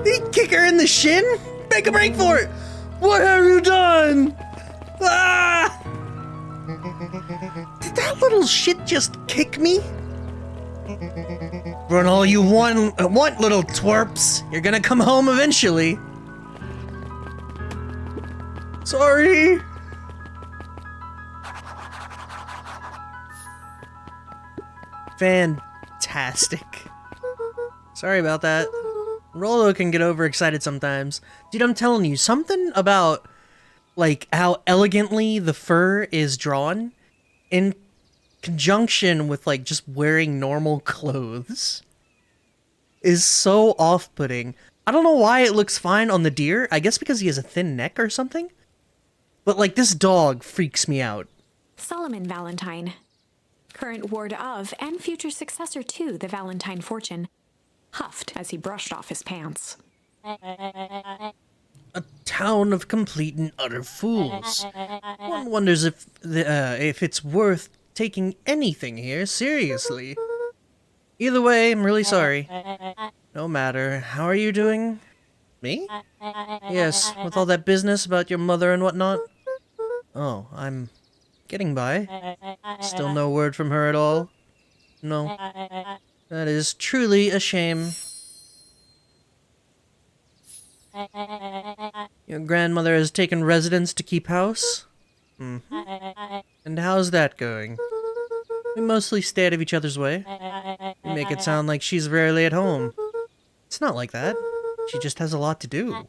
He kick her in the shin? Make a break for it! What have you done? Ah! Did that little shit just kick me? Run all you want, little twerps. You're gonna come home eventually. Sorry. Fantastic. Sorry about that. Rolo can get overexcited sometimes. Dude, I'm telling you, something about, like, how elegantly the fur is drawn in conjunction with, like, just wearing normal clothes is so off-putting. I don't know why it looks fine on the deer. I guess because he has a thin neck or something. But, like, this dog freaks me out. Solomon Valentine, current ward of and future successor to the Valentine fortune, huffed as he brushed off his pants. A town of complete and utter fools. One wonders if it's worth taking anything here seriously. Either way, I'm really sorry. No matter. How are you doing? Me? Yes, with all that business about your mother and whatnot. Oh, I'm getting by. Still no word from her at all? No. That is truly a shame. Your grandmother has taken residence to keep house? And how's that going? We mostly stay out of each other's way. You make it sound like she's rarely at home. It's not like that. She just has a lot to do.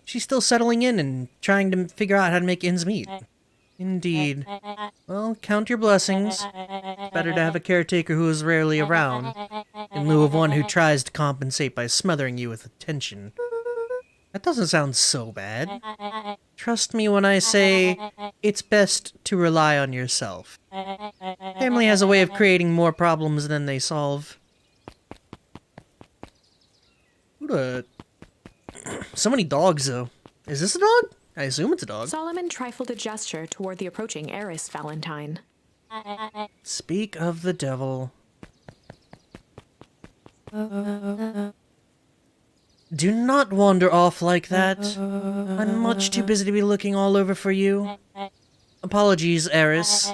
She's still settling in and trying to figure out how to make ends meet. Indeed. Well, count your blessings. It's better to have a caretaker who is rarely around, in lieu of one who tries to compensate by smothering you with attention. That doesn't sound so bad. Trust me when I say it's best to rely on yourself. Family has a way of creating more problems than they solve. So many dogs, though. Is this a dog? I assume it's a dog. Solomon trifled a gesture toward the approaching heiress Valentine. Speak of the devil. Do not wander off like that. I'm much too busy to be looking all over for you. Apologies, heiress.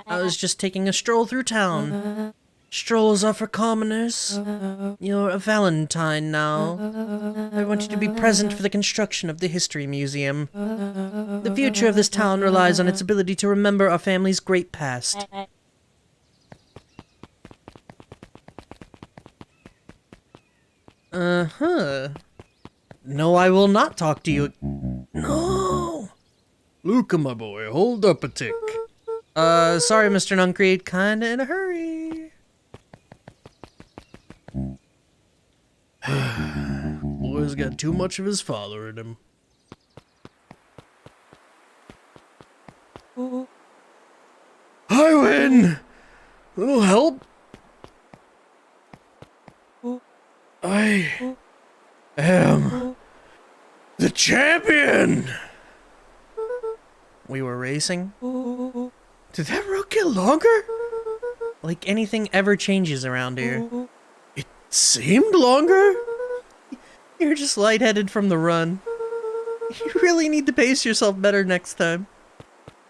I was just taking a stroll through town. Strolls are for commoners. You're a Valentine now. I want you to be present for the construction of the History Museum. The future of this town relies on its ability to remember our family's great past. No, I will not talk to you. No! Luca, my boy, hold up a tick. Sorry, Mr. Nuncreed. Kinda in a hurry. Boy's got too much of his father in him. I win! Little help? I am the champion! We were racing? Did that road get longer? Like anything ever changes around here. It seemed longer? You're just lightheaded from the run. You really need to pace yourself better next time.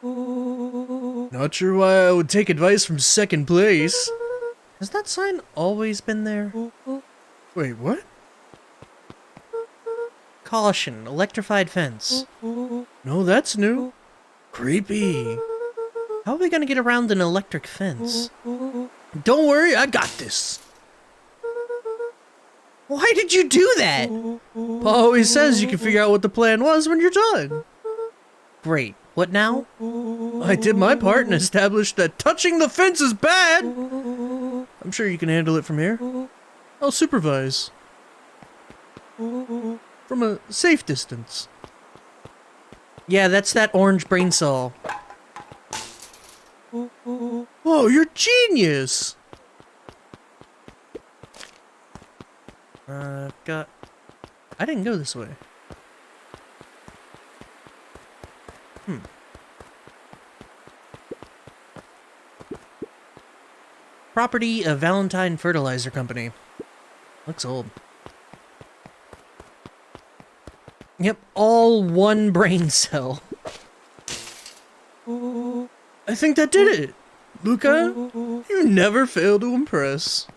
Not sure why I would take advice from second place. Has that sign always been there? Wait, what? Caution, electrified fence. No, that's new. Creepy. How are we gonna get around an electric fence? Don't worry, I got this. Why did you do that? Pa always says you can figure out what the plan was when you're done. Great. What now? I did my part and established that touching the fence is bad. I'm sure you can handle it from here. I'll supervise. From a safe distance. Yeah, that's that orange brain cell. Oh, you're genius! I didn't go this way. Property of Valentine Fertilizer Company. Looks old. Yep, all one brain cell. I think that did it. Luca, you never fail to impress.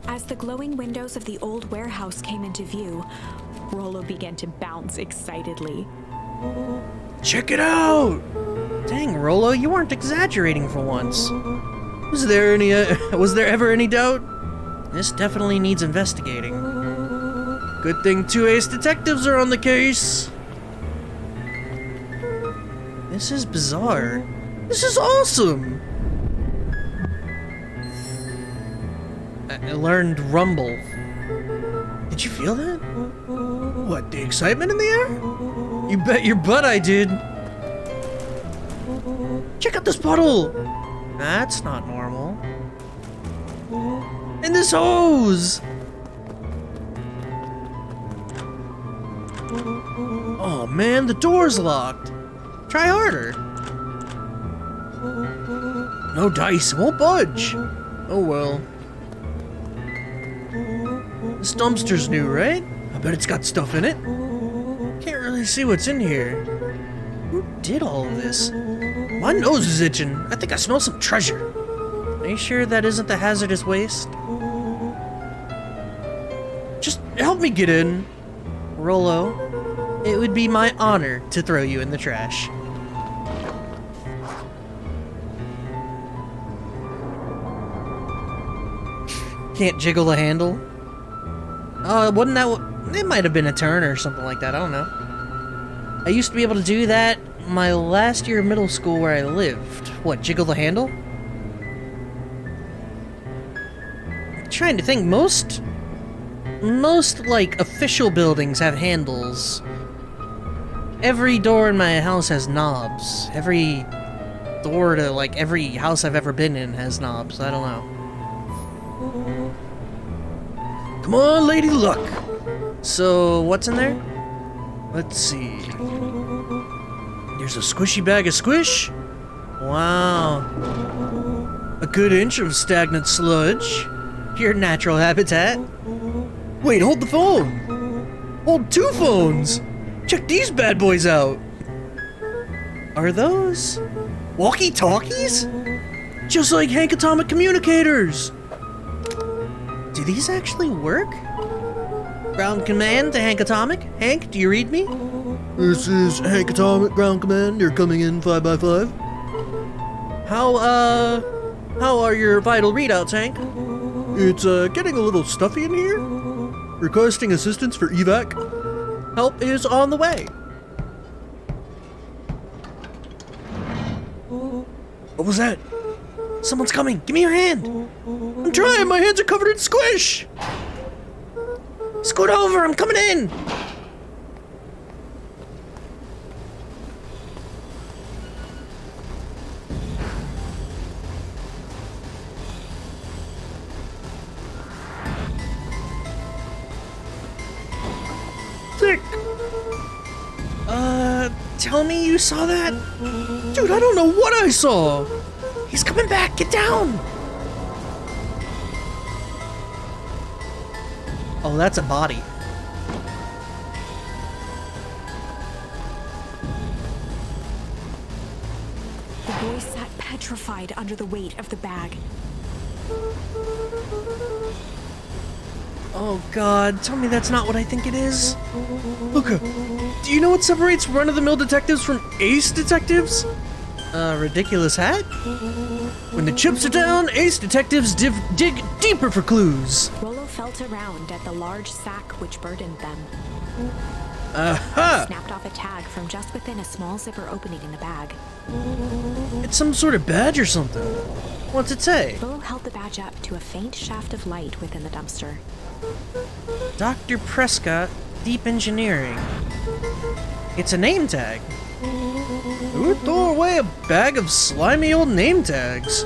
As the glowing windows of the old warehouse came into view, Rollo began to bounce excitedly. Check it out! Dang, Rollo, you weren't exaggerating for once. Was there ever any doubt? This definitely needs investigating. Good thing 2 ace detectives are on the case. This is bizarre. This is awesome! I learned rumble. Did you feel that? What, the excitement in the air? You bet your butt I did. Check out this puddle! That's not normal. And this hose! Oh man, the door's locked. Try harder. No dice, it won't budge. Oh well. This dumpster's new, right? I bet it's got stuff in it. Can't really see what's in here. Who did all of this? My nose is itching. I think I smell some treasure. Are you sure that isn't the hazardous waste? Just help me get in. Rollo, it would be my honor to throw you in the trash. Can't jiggle the handle? Wasn't that... It might have been a turn or something like that, I don't know. I used to be able to do that my last year of middle school where I lived. What, jiggle the handle? I'm trying to think, most like official buildings have handles. Every door in my house has knobs. Every door to like every house I've ever been in has knobs. I don't know. Come on, Lady Luck. So, what's in there? Let's see. There's a squishy bag of squish. Wow. A good inch of stagnant sludge. Your natural habitat. Wait, hold the phone. Hold 2 phones. Check these bad boys out. Are those walkie-talkies? Just like Hank Atomic Communicators. Do these actually work? Ground command to Hank Atomic. Hank, do you read me? This is Hank Atomic Ground Command. You're coming in 5x5. How are your vital readouts, Hank? It's getting a little stuffy in here. Requesting assistance for evac. Help is on the way. What was that? Someone's coming. Give me your hand. I'm trying. My hands are covered in squish. Scoot over. I'm coming in. Sick. Tell me you saw that? Dude, I don't know what I saw. He's coming back. Get down. Oh, that's a body. The boy sat petrified under the weight of the bag. Oh God, tell me that's not what I think it is. Luca, do you know what separates run-of-the-mill detectives from ace detectives? Ridiculous hat? When the chips are down, ace detectives dig deeper for clues. Rollo felt around at the large sack which burdened them. Aha! Snapped off a tag from just within a small zipper opening in the bag. It's some sort of badge or something. What's it say? Rollo held the badge up to a faint shaft of light within the dumpster. Dr. Prescott, Deep Engineering. It's a name tag. Who would throw away a bag of slimy old name tags?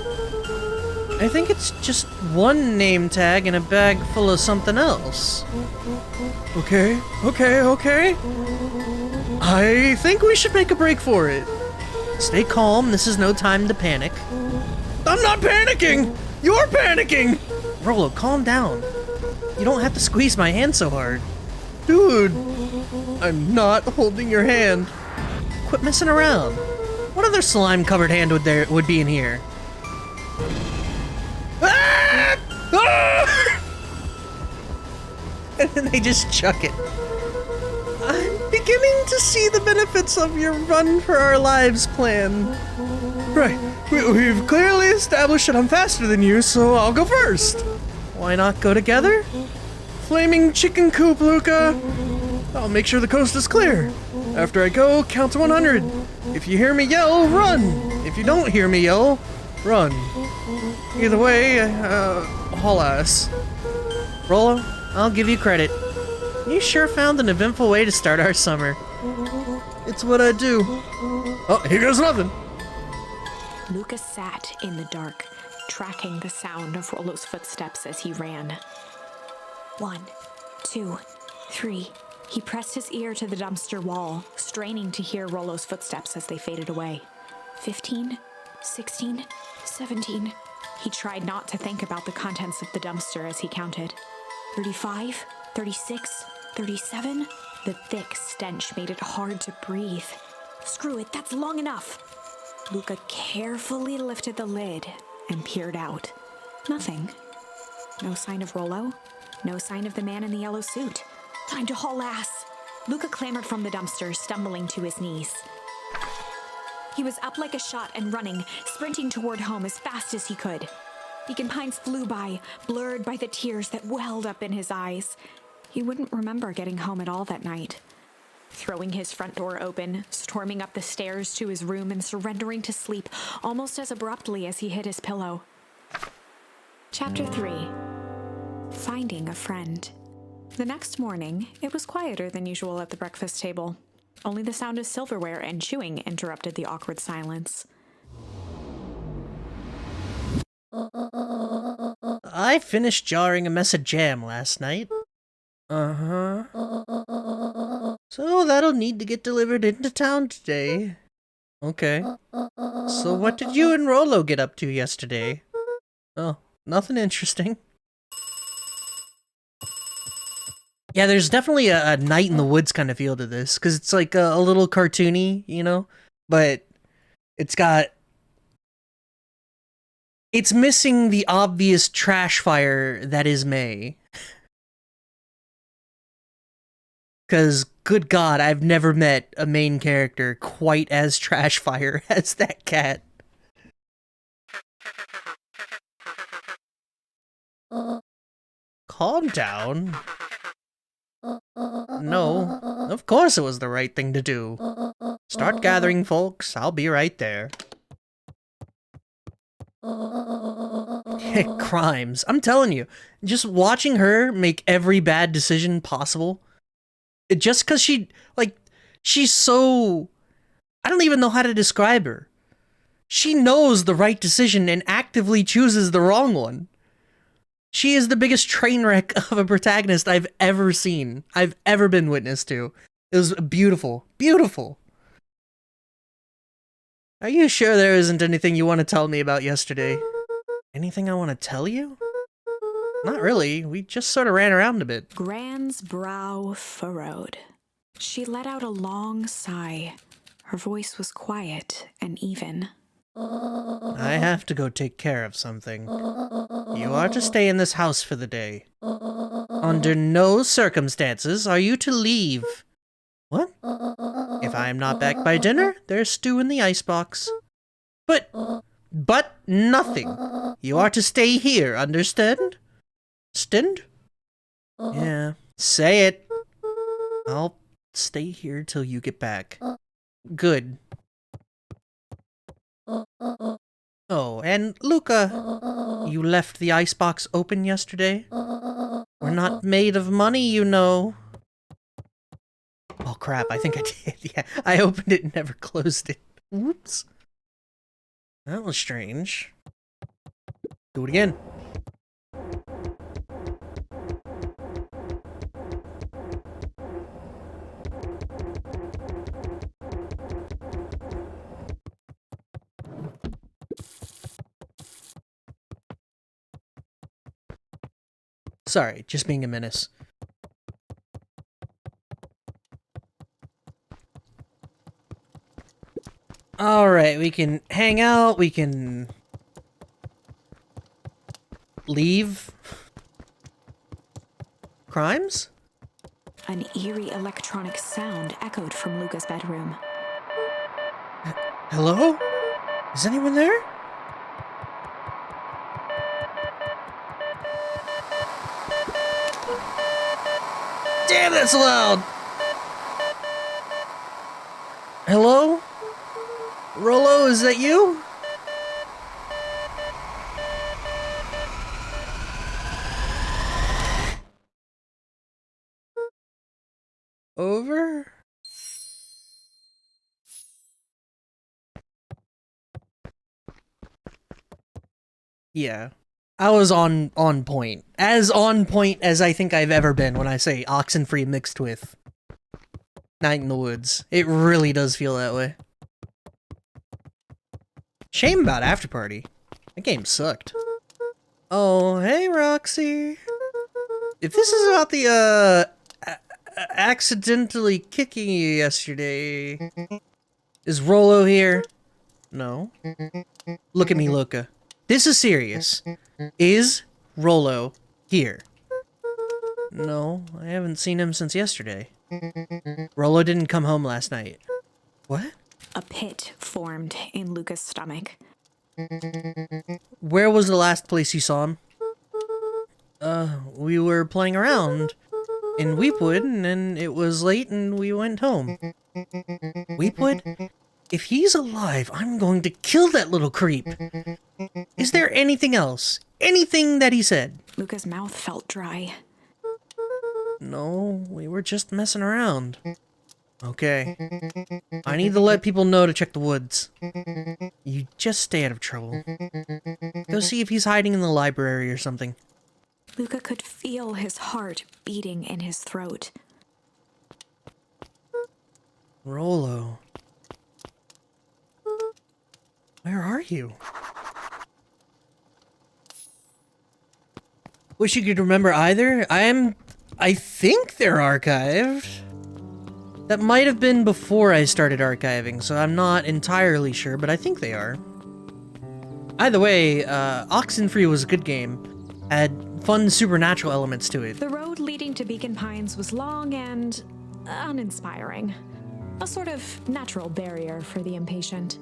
I think it's just one name tag in a bag full of something else. Okay. I think we should make a break for it. Stay calm, this is no time to panic. I'm not panicking! You're panicking! Rollo, calm down. You don't have to squeeze my hand so hard. Dude, I'm not holding your hand. Quit messing around. What other slime-covered hand would be in here? Ah! Ah! And then they just chuck it. I'm beginning to see the benefits of your run for our lives plan. Right, we've clearly established that I'm faster than you, so I'll go first. Why not go together? Flaming chicken coop, Luca. I'll make sure the coast is clear. After I go, count to 100. If you hear me yell, run. If you don't hear me yell, run. Either way, haul ass. Rollo, I'll give you credit. You sure found an eventful way to start our summer. It's what I do. Oh, here goes nothing. Lucas sat in the dark, tracking the sound of Rollo's footsteps as he ran. 1, 2, 3. He pressed his ear to the dumpster wall, straining to hear Rollo's footsteps as they faded away. 15, 16, 17. He tried not to think about the contents of the dumpster as he counted. 35, 36, 37. The thick stench made it hard to breathe. Screw it, that's long enough. Luca carefully lifted the lid and peered out. Nothing. No sign of Rollo. No sign of the man in the yellow suit. Time to haul ass. Luca clambered from the dumpster, stumbling to his knees. He was up like a shot and running, sprinting toward home as fast as he could. Beacon Pines flew by, blurred by the tears that welled up in his eyes. He wouldn't remember getting home at all that night. Throwing his front door open, storming up the stairs to his room and surrendering to sleep almost as abruptly as he hit his pillow. Chapter 3. Finding a Friend. The next morning, it was quieter than usual at the breakfast table. Only the sound of silverware and chewing interrupted the awkward silence. I finished jarring a mess of jam last night. Uh-huh. So that'll need to get delivered into town today. Okay. So what did you and Rollo get up to yesterday? Oh, nothing interesting. Yeah, there's definitely a night in the woods kind of feel to this, because it's like a little cartoony, you know? But it's missing the obvious trash fire that is May. Because, good God, I've never met a main character quite as trash fire as that cat. Calm down. No, of course it was the right thing to do. Start gathering, folks. I'll be right there. Crimes. I'm telling you, just watching her make every bad decision possible. Just because she's so... I don't even know how to describe her. She knows the right decision and actively chooses the wrong one. She is the biggest train wreck of a protagonist I've ever seen. I've ever been witness to. It was beautiful. Beautiful. Are you sure there isn't anything you want to tell me about yesterday? Anything I want to tell you? Not really. We just sort of ran around a bit. Gran's brow furrowed. She let out a long sigh. Her voice was quiet and even. I have to go take care of something. You are to stay in this house for the day. Under no circumstances are you to leave. What? If I am not back by dinner, there's stew in the icebox. But nothing. You are to stay here, understand? Stend? Yeah, say it. I'll stay here till you get back. Good. Oh, and Luca, you left the icebox open yesterday? We're not made of money, you know. Oh crap, I think I did. Yeah, I opened it and never closed it. Whoops. That was strange. Do it again. Sorry, just being a menace. Alright, we can hang out, we can leave. Crimes? An eerie electronic sound echoed from Luca's bedroom. Hello? Is anyone there? Damn, that's loud! Hello? Rollo, is that you? Over? Yeah. I was on point. As on point as I think I've ever been when I say Oxenfree mixed with Night in the Woods. It really does feel that way. Shame about After Party. That game sucked. Oh, hey Roxy. If this is about the, accidentally kicking you yesterday, is Rollo here? No. Look at me, Luca. This is serious. Is Rollo here? No, I haven't seen him since yesterday. Rollo didn't come home last night. What? A pit formed in Luca's stomach. Where was the last place you saw him? We were playing around in Weepwood, and then it was late and we went home. Weepwood? If he's alive, I'm going to kill that little creep. Is there anything else? Anything that he said? Luca's mouth felt dry. No, we were just messing around. Okay. I need to let people know to check the woods. You just stay out of trouble. Go see if he's hiding in the library or something. Luca could feel his heart beating in his throat. Rollo. Where are you? Wish you could remember either. I think they're archived. That might have been before I started archiving, so I'm not entirely sure, but I think they are. Either way, Oxenfree was a good game. Had fun supernatural elements to it. The road leading to Beacon Pines was long and uninspiring. A sort of natural barrier for the impatient.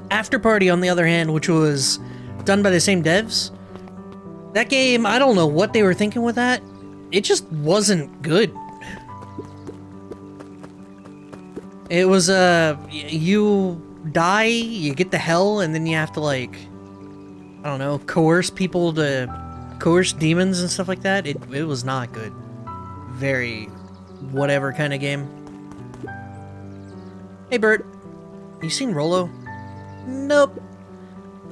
After Party, on the other hand, which was done by the same devs, that game, I don't know what they were thinking with that. It just wasn't good. It was, you die, you get to hell, and then you have to, like, I don't know, coerce people to coerce demons and stuff like that. It was not good. Very whatever kind of game. Hey, Bert. You seen Rollo? Nope.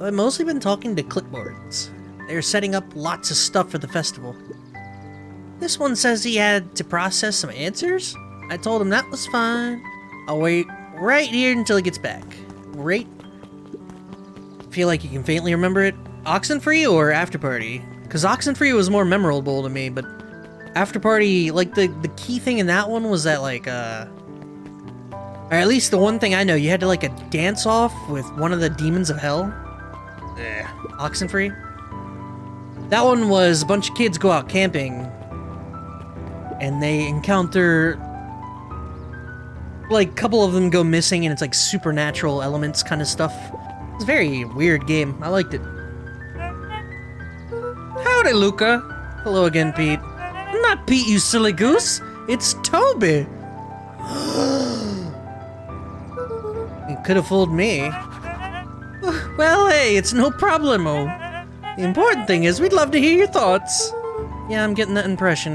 I've mostly been talking to clipboards. They're setting up lots of stuff for the festival. This one says he had to process some answers. I told him that was fine. I'll wait right here until he gets back. Right? Feel like you can faintly remember it? Oxenfree or After Party? Because Oxenfree was more memorable to me, but After Party, like, the key thing in that one was that, like, or at least the one thing I know, you had to, like, a dance-off with one of the demons of hell. Oxenfree? That one was a bunch of kids go out camping, and they encounter Like, a couple of them go missing and it's like supernatural elements kind of stuff. It's a very weird game. I liked it. Howdy, Luca. Hello again, Pete. Not Pete, you silly goose. It's Toby. You could have fooled me. Well, hey, it's no problemo. The important thing is we'd love to hear your thoughts. Yeah, I'm getting that impression.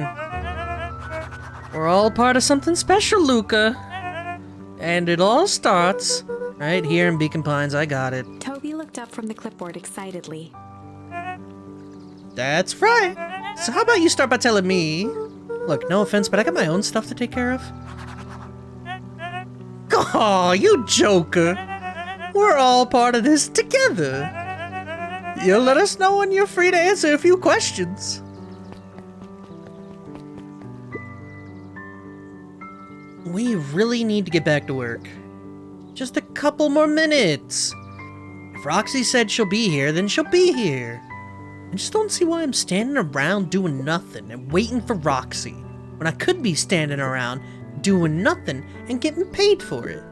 We're all part of something special, Luca. And it all starts right here in Beacon Pines. I got it. Toby looked up from the clipboard excitedly. That's right. So how about you start by telling me? Look, no offense, but I got my own stuff to take care of. Oh, you joker. We're all part of this together. You'll let us know when you're free to answer a few questions. We really need to get back to work. Just a couple more minutes. If Roxy said she'll be here, then she'll be here. I just don't see why I'm standing around doing nothing and waiting for Roxy, when I could be standing around doing nothing and getting paid for it.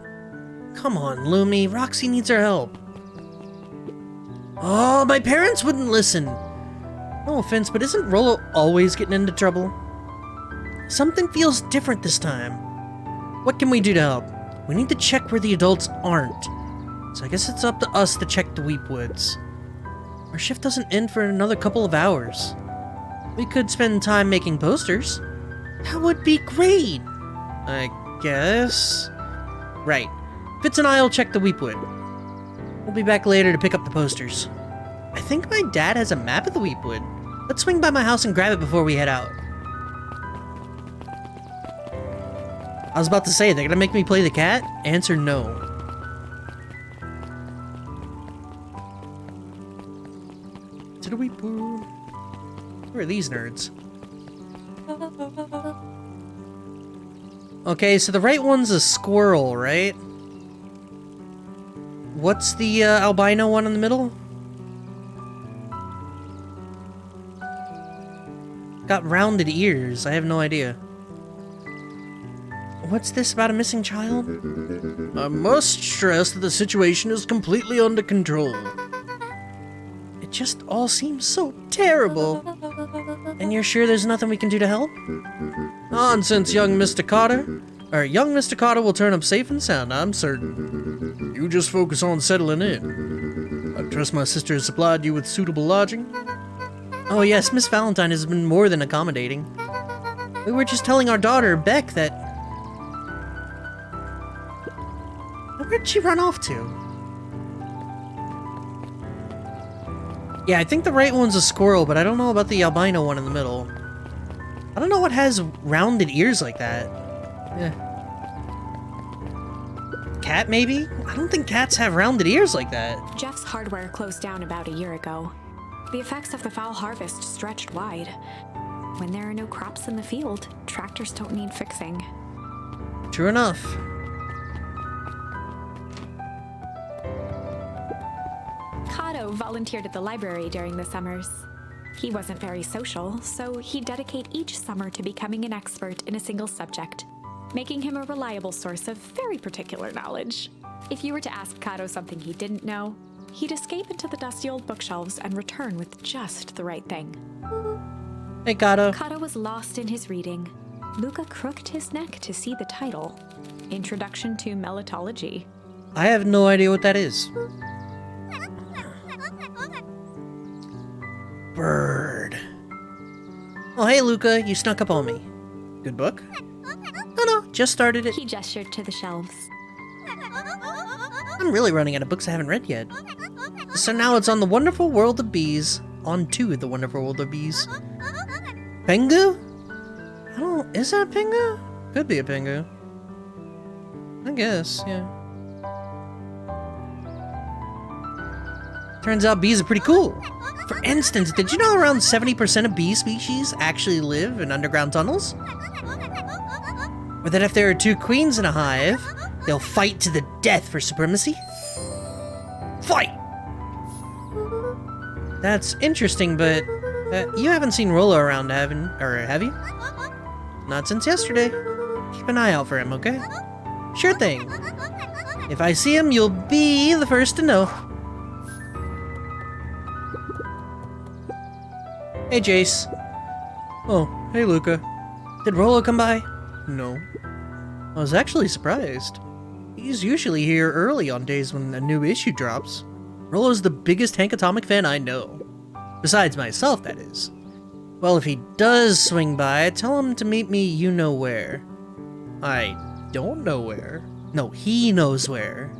Come on, Lumi, Roxy needs our help. Oh, my parents wouldn't listen. No offense, but isn't Rolo always getting into trouble? Something feels different this time. What can we do to help? We need to check where the adults aren't. So I guess it's up to us to check the Weepwoods. Our shift doesn't end for another couple of hours. We could spend time making posters. That would be great. I guess. Right. Fitz and I'll check the Weepwood. We'll be back later to pick up the posters. I think my dad has a map of the Weepwood. Let's swing by my house and grab it before we head out. I was about to say, they're gonna make me play the cat? Answer no. To the Weepwood. Who are these nerds? Okay, so the right one's a squirrel, right? What's the albino one in the middle? Got rounded ears. I have no idea. What's this about a missing child? I must stress that the situation is completely under control. It just all seems so terrible. And you're sure there's nothing we can do to help? Nonsense, young Mr. Carter. Young Mr. Carter will turn up safe and sound, I'm certain. You just focus on settling in. I trust my sister has supplied you with suitable lodging. Oh yes, Miss Valentine has been more than accommodating. We were just telling our daughter, Beck, that... Where'd she run off to? Yeah, I think the right one's a squirrel, but I don't know about the albino one in the middle. I don't know what has rounded ears like that. Yeah. Cat, maybe? I don't think cats have rounded ears like that. Jeff's hardware closed down about a year ago. The effects of the foul harvest stretched wide. When there are no crops in the field, tractors don't need fixing. True enough. Kato volunteered at the library during the summers. He wasn't very social, so he'd dedicate each summer to becoming an expert in a single subject, making him a reliable source of very particular knowledge. If you were to ask Kato something he didn't know, he'd escape into the dusty old bookshelves and return with just the right thing. Hey, Kato. Kato was lost in his reading. Luca crooked his neck to see the title, Introduction to Melitology. I have no idea what that is. Bird. Oh, hey, Luca, you snuck up on me. Good book? Oh, no, just started it. He gestured to the shelves. I'm really running out of books I haven't read yet. So now it's on the Wonderful World of Bees. On to the Wonderful World of Bees. Pengu? I don't... Is that a Pengu? Could be a Pengu. I guess, yeah. Turns out bees are pretty cool. For instance, did you know around 70% of bee species actually live in underground tunnels? Or that if there are two queens in a hive, they'll fight to the death for supremacy? Fight! That's interesting, but you haven't seen Rolo around, have you? Not since yesterday. Keep an eye out for him, okay? Sure thing. If I see him, you'll be the first to know. Hey, Jace. Oh, hey, Luca. Did Rollo come by? No. I was actually surprised. He's usually here early on days when a new issue drops. Rollo's the biggest Hank Atomic fan I know. Besides myself, that is. Well, if he does swing by, tell him to meet me you-know-where. I don't know where. No, he knows where.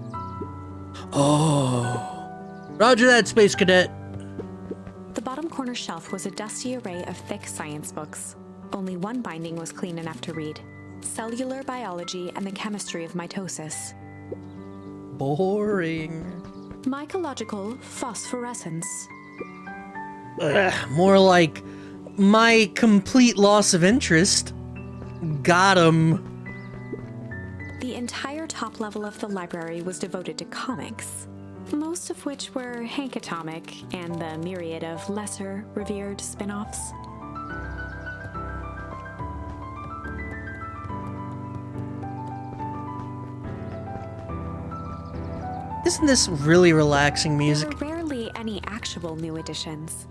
Oh. Roger that, Space Cadet. The bottom corner shelf was a dusty array of thick science books. Only one binding was clean enough to read. Cellular Biology and the Chemistry of Mitosis. Boring. Mycological Phosphorescence. Ugh, more like my complete loss of interest. Got him. The entire top level of the library was devoted to comics, most of which were Hank Atomic and the myriad of lesser revered spin-offs. Isn't this really relaxing music? There were rarely any actual new additions.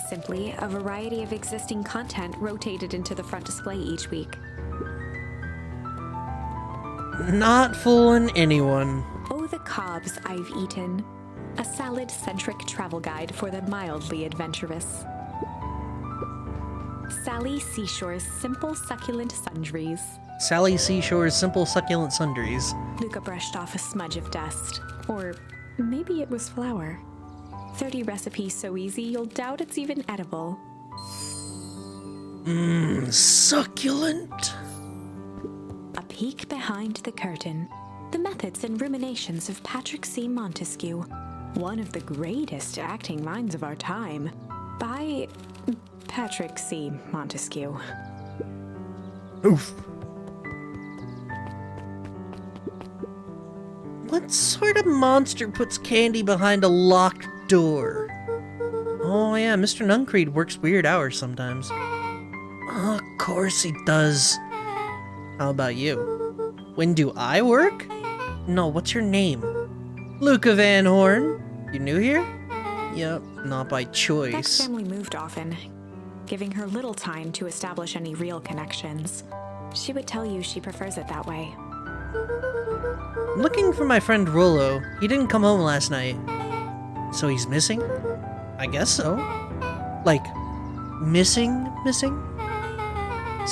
Simply a variety of existing content rotated into the front display each week. Not fooling anyone. Oh, the cobs I've eaten. A salad-centric travel guide for the mildly adventurous. Sally Seashore's Simple Succulent Sundries. Sally Seashore's Simple Succulent Sundries. Luca brushed off a smudge of dust. Or maybe it was flour. 30 recipes so easy you'll doubt it's even edible. Succulent. A peek behind the curtain. The methods and ruminations of Patrick C. Montesquieu, one of the greatest acting minds of our time, by Patrick C. Montesquieu. Oof. What sort of monster puts candy behind a locked door? Oh yeah, Mr. Nuncreed works weird hours sometimes. Of course he does. How about you? When do I work? No, what's your name? Luca Van Horn. You new here? Yep, not by Beck's choice. family moved often, giving her little time to establish any real connections. She would tell you she prefers it that way. I'm looking for my friend Rollo. He didn't come home last night. So he's missing? I guess so. Like, missing? Does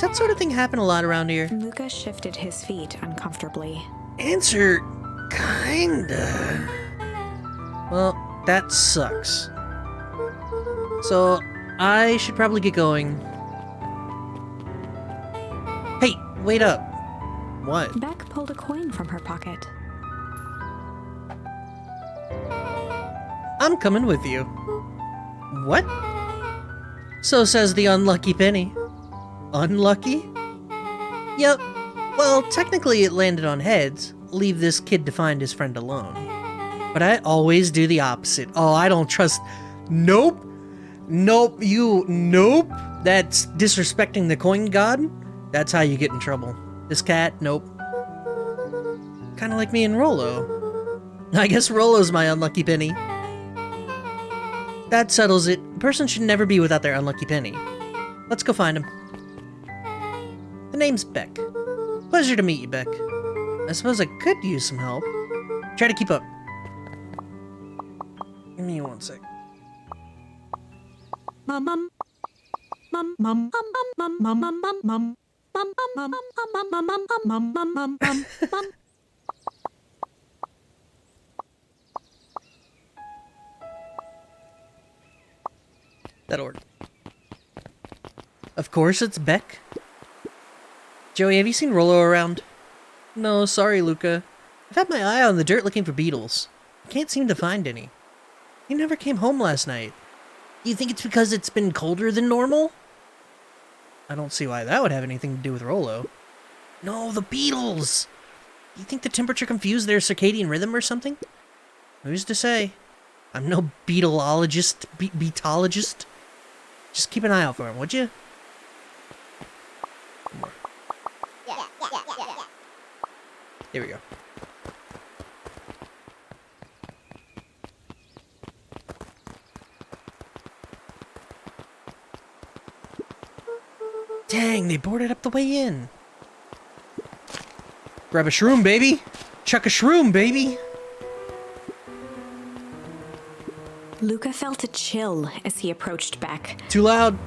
that sort of thing happen a lot around here? Luca shifted his feet uncomfortably. Answer, kinda. Well, that sucks. So, I should probably get going. Hey, wait up. What? Beck pulled a coin from her pocket. I'm coming with you. What? So says the unlucky penny. Unlucky? Yep. Well, technically it landed on heads. Leave this kid to find his friend alone. But I always do the opposite. Oh, I don't trust... Nope. Nope. Nope. That's disrespecting the coin god. That's how you get in trouble. This cat, nope. Kinda like me and Rollo. I guess Rollo's my unlucky penny. That settles it. A person should never be without their unlucky penny. Let's go find him. The name's Beck. Pleasure to meet you, Beck. I suppose I could use some help. Try to keep up. Give me one sec. That'll work. Of course it's Beck. Joey, have you seen Rollo around? No, sorry, Luca. I've had my eye on the dirt looking for beetles. I can't seem to find any. He never came home last night. Do you think it's because it's been colder than normal? I don't see why that would have anything to do with Rollo. No, the beetles! Do you think the temperature confused their circadian rhythm or something? Who's to say? I'm no beetleologist, beetologist. Just keep an eye out for him, would you? There we go. Dang, they boarded up the way in. Grab a shroom, baby. Chuck a shroom, baby. Luca felt a chill as he approached Beck. Too loud.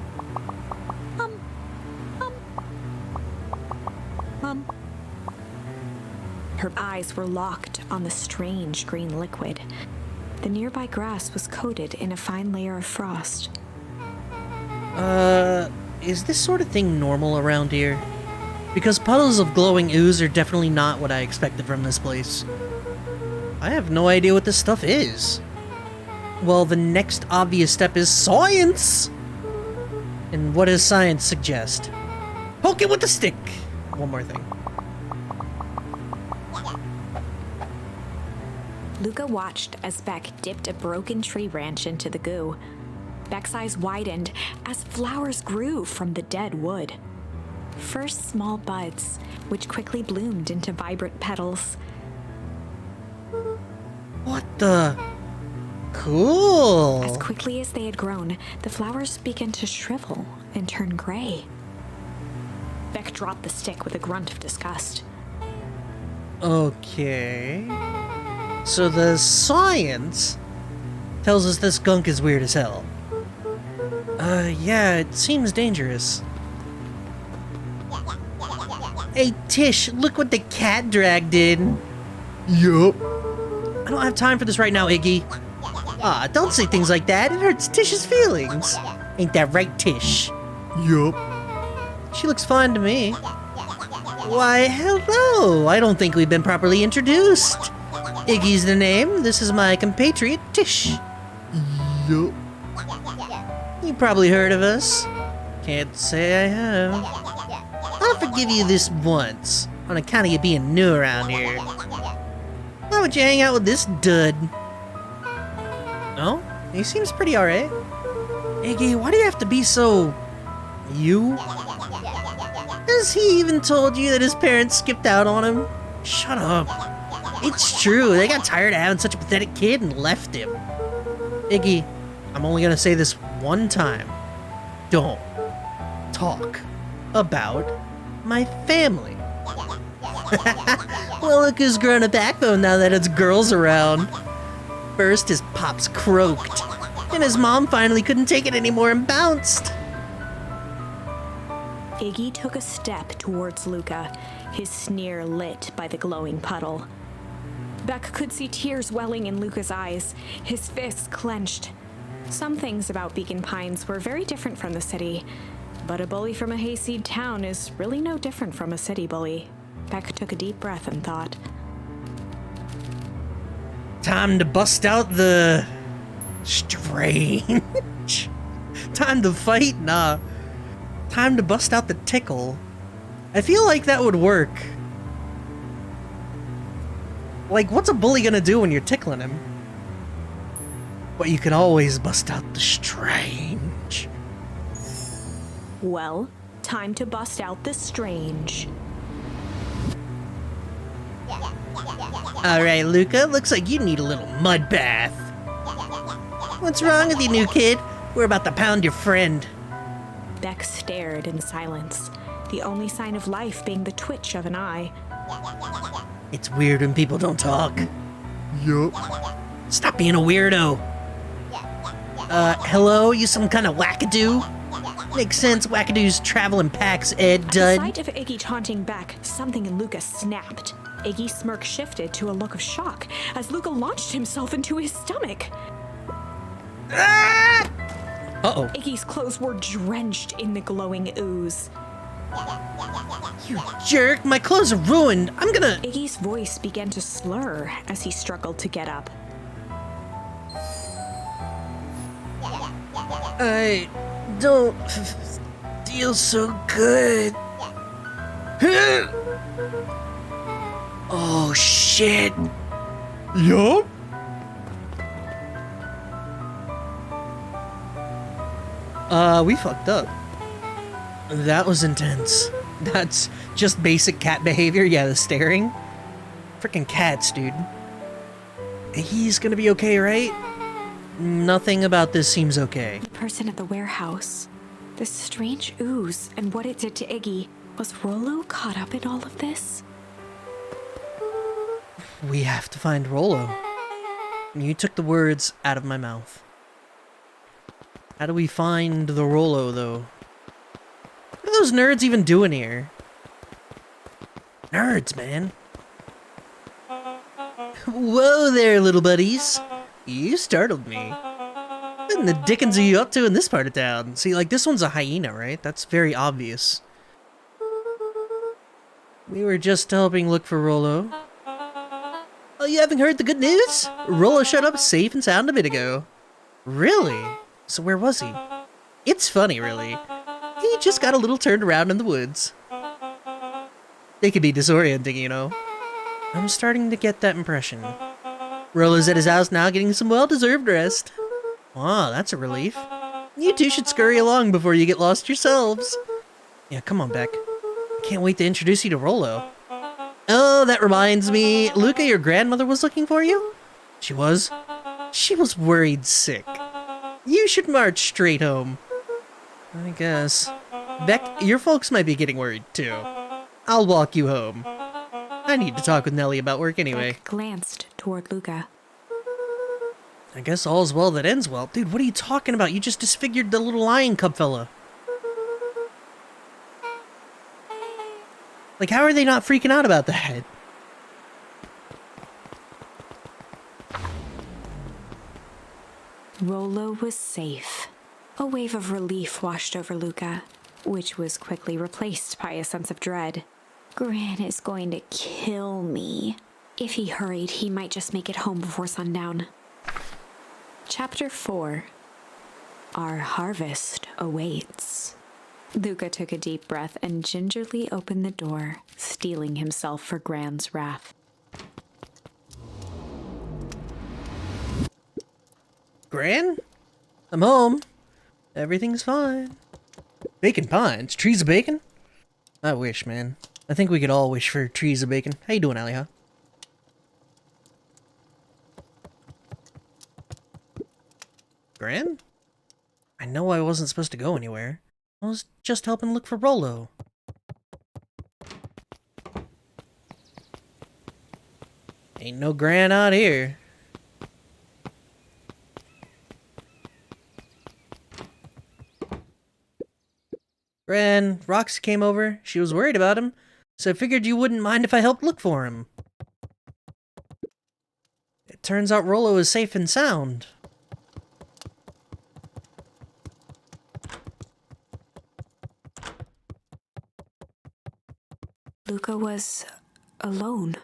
Her eyes were locked on the strange green liquid. The nearby grass was coated in a fine layer of frost. Is this sort of thing normal around here? Because puddles of glowing ooze are definitely not what I expected from this place. I have no idea what this stuff is. Well, the next obvious step is science! And what does science suggest? Poke it with a stick! One more thing. Luca watched as Beck dipped a broken tree branch into the goo. Beck's eyes widened as flowers grew from the dead wood. First small buds, which quickly bloomed into vibrant petals. What the? Cool! As quickly as they had grown, the flowers began to shrivel and turn gray. Beck dropped the stick with a grunt of disgust. Okay. So the science tells us this gunk is weird as hell. Yeah, it seems dangerous. Hey, Tish, look what the cat dragged in. Yup. I don't have time for this right now, Iggy. Ah, don't say things like that. It hurts Tish's feelings. Ain't that right, Tish? Yup. She looks fine to me. Why, hello. I don't think we've been properly introduced. Iggy's the name. This is my compatriot, Tish. Yup. You probably heard of us. Can't say I have. I'll forgive you this once, on account of you being new around here. Why would you hang out with this dud? No? He seems pretty alright. Iggy, why do you have to be so... you? Has he even told you that his parents skipped out on him? Shut up. It's true, they got tired of having such a pathetic kid and left him. Iggy, I'm only gonna say this one time. Don't talk about my family. Well, look who's grown a backbone now that it's girls around. First, his pops croaked, and his mom finally couldn't take it anymore and bounced. Iggy took a step towards Luca, his sneer lit by the glowing puddle. Beck could see tears welling in Luca's eyes, his fists clenched. Some things about Beacon Pines were very different from the city, but a bully from a hayseed town is really no different from a city bully. Beck took a deep breath and thought. Time to bust out the... strange. Time to fight? Nah. Time to bust out the tickle. I feel like that would work. Like, what's a bully gonna do when you're tickling him? But you can always bust out the strange. Well, time to bust out the strange. Alright, Luca, looks like you need a little mud bath. What's wrong with you, new kid? We're about to pound your friend. Beck stared in silence, the only sign of life being the twitch of an eye. It's weird when people don't talk. Yup. Stop being a weirdo. Hello? You some kind of wackadoo? Makes sense, wackadoos travel in packs, Ed, At dud. the sight of Iggy taunting Beck, something in Luca snapped. Iggy's smirk shifted to a look of shock as Luca launched himself into his stomach. Ah! Uh-oh. Iggy's clothes were drenched in the glowing ooze. You jerk, my clothes are ruined. I'm gonna... Iggy's voice began to slur as he struggled to get up. I don't feel so good. Oh, shit. Yup. We fucked up. That was intense. That's just basic cat behavior. Yeah, the staring. Freaking cats, dude. He's gonna be okay, right? Nothing about this seems okay. The person at the warehouse. This strange ooze and what it did to Iggy. Was Rollo caught up in all of this? We have to find Rollo. You took the words out of my mouth. How do we find the Rollo, though? What are those nerds even doing here? Nerds, man. Whoa there, little buddies. You startled me. What in the dickens are you up to in this part of town? See, like, this one's a hyena, right? That's very obvious. We were just helping look for Rollo. Oh, you haven't heard the good news? Rollo showed up safe and sound a bit ago. Really? So where was he? It's funny, really. He just got a little turned around in the woods. They can be disorienting, you know. I'm starting to get that impression. Rollo's at his house now getting some well-deserved rest. Wow, that's a relief. You two should scurry along before you get lost yourselves. Yeah, come on, Beck. Can't wait to introduce you to Rollo. Oh, that reminds me. Luca, your grandmother was looking for you? She was? She was worried sick. You should march straight home. I guess. Beck, your folks might be getting worried too. I'll walk you home. I need to talk with Nellie about work anyway. Beck glanced toward Luca. I guess all's well that ends well. Dude, what are you talking about? You just disfigured the little lion cub fella. Like, how are they not freaking out about that? Rollo was safe. A wave of relief washed over Luca, which was quickly replaced by a sense of dread. Gran is going to kill me. If he hurried, he might just make it home before sundown. Chapter 4. Our harvest awaits. Luca took a deep breath and gingerly opened the door, steeling himself for Gran's wrath. Gran? I'm home. Everything's fine. Bacon pines? Trees of bacon? I wish, man. I think we could all wish for trees of bacon. How you doing, Allie, Gran? I know I wasn't supposed to go anywhere. I was just helping look for Rollo. Ain't no Gran out here. Gran, Roxy came over. She was worried about him, so I figured you wouldn't mind if I helped look for him. It turns out Rollo is safe and sound. Luca was alone.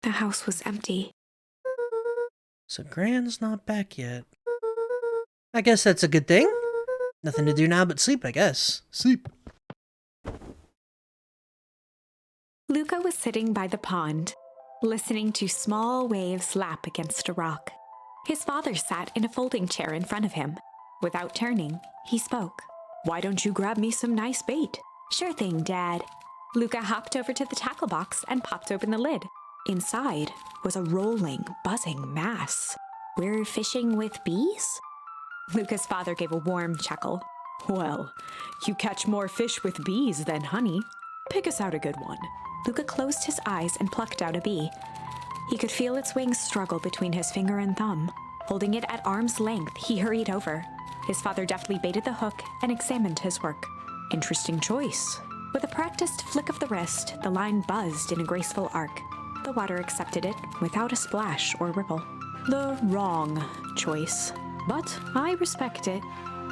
The house was empty. So Gran's not back yet. I guess that's a good thing. Nothing to do now but sleep, I guess. Sleep. Luca was sitting by the pond, listening to small waves lap against a rock. His father sat in a folding chair in front of him. Without turning, he spoke. "Why don't you grab me some nice bait?" "Sure thing, Dad." Luca hopped over to the tackle box and popped open the lid. Inside was a rolling, buzzing mass. "We're fishing with bees?" Luca's father gave a warm chuckle. "Well, you catch more fish with bees than honey. Pick us out a good one." Luca closed his eyes and plucked out a bee. He could feel its wings struggle between his finger and thumb. Holding it at arm's length, he hurried over. His father deftly baited the hook and examined his work. "Interesting choice." With a practiced flick of the wrist, the line buzzed in a graceful arc. The water accepted it without a splash or ripple. The wrong choice. But I respect it.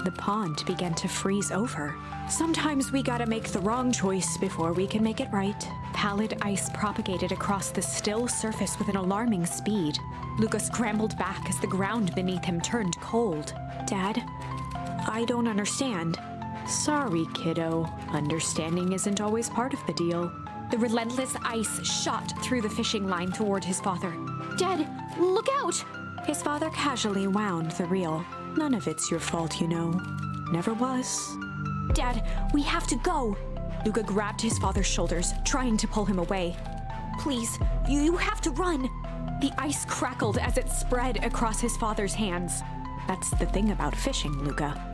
The pond began to freeze over. Sometimes we gotta make the wrong choice before we can make it right. Pallid ice propagated across the still surface with an alarming speed. Luca scrambled back as the ground beneath him turned cold. "Dad, I don't understand." "Sorry, kiddo. Understanding isn't always part of the deal." The relentless ice shot through the fishing line toward his father. "Dad, look out!" His father casually wound the reel. "None of it's your fault, you know. Never was." "Dad, we have to go!" Luca grabbed his father's shoulders, trying to pull him away. Please, you have to run. The ice crackled as it spread across his father's hands. That's the thing about fishing, Luca.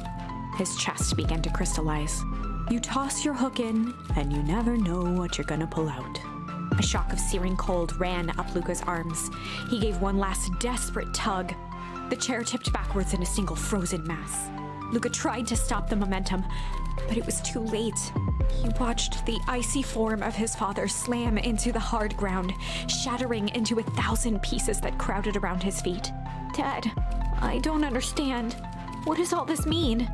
His chest began to crystallize. You toss your hook in, and you never know what you're gonna pull out. A shock of searing cold ran up Luca's arms. He gave one last desperate tug. The chair tipped backwards in a single frozen mass. Luca tried to stop the momentum, but it was too late. He watched the icy form of his father slam into the hard ground, shattering into 1,000 pieces that crowded around his feet. Dad, I don't understand. What does all this mean?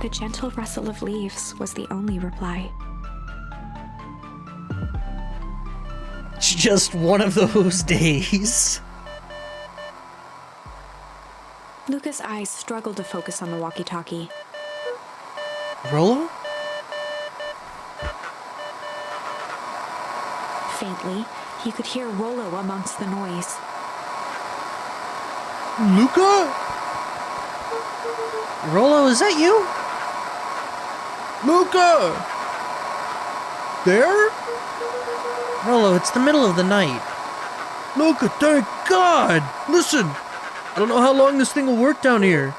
The gentle rustle of leaves was the only reply. It's just one of those days. Luca's eyes struggled to focus on the walkie-talkie. Rollo? Faintly, he could hear Rollo amongst the noise. Luca? Rollo, is that you? Luca! There? Rollo, it's the middle of the night. Luca, thank God! Listen, I don't know how long this thing will work down here.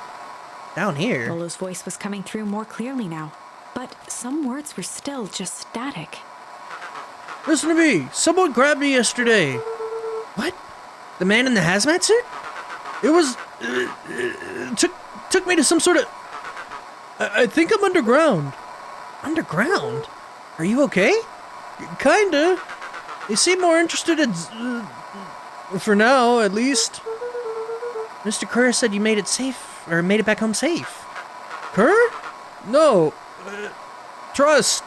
Down here? Rollo's voice was coming through more clearly now, but some words were still just static. Listen to me. Someone grabbed me yesterday. What? The man in the hazmat suit? It was... took me to some sort of... I think I'm underground. Underground? Are you okay? Kinda. They seem more interested in... for now, at least. Mr. Kerr said you made it safe, or made it back home safe. Kerr? No. Trust.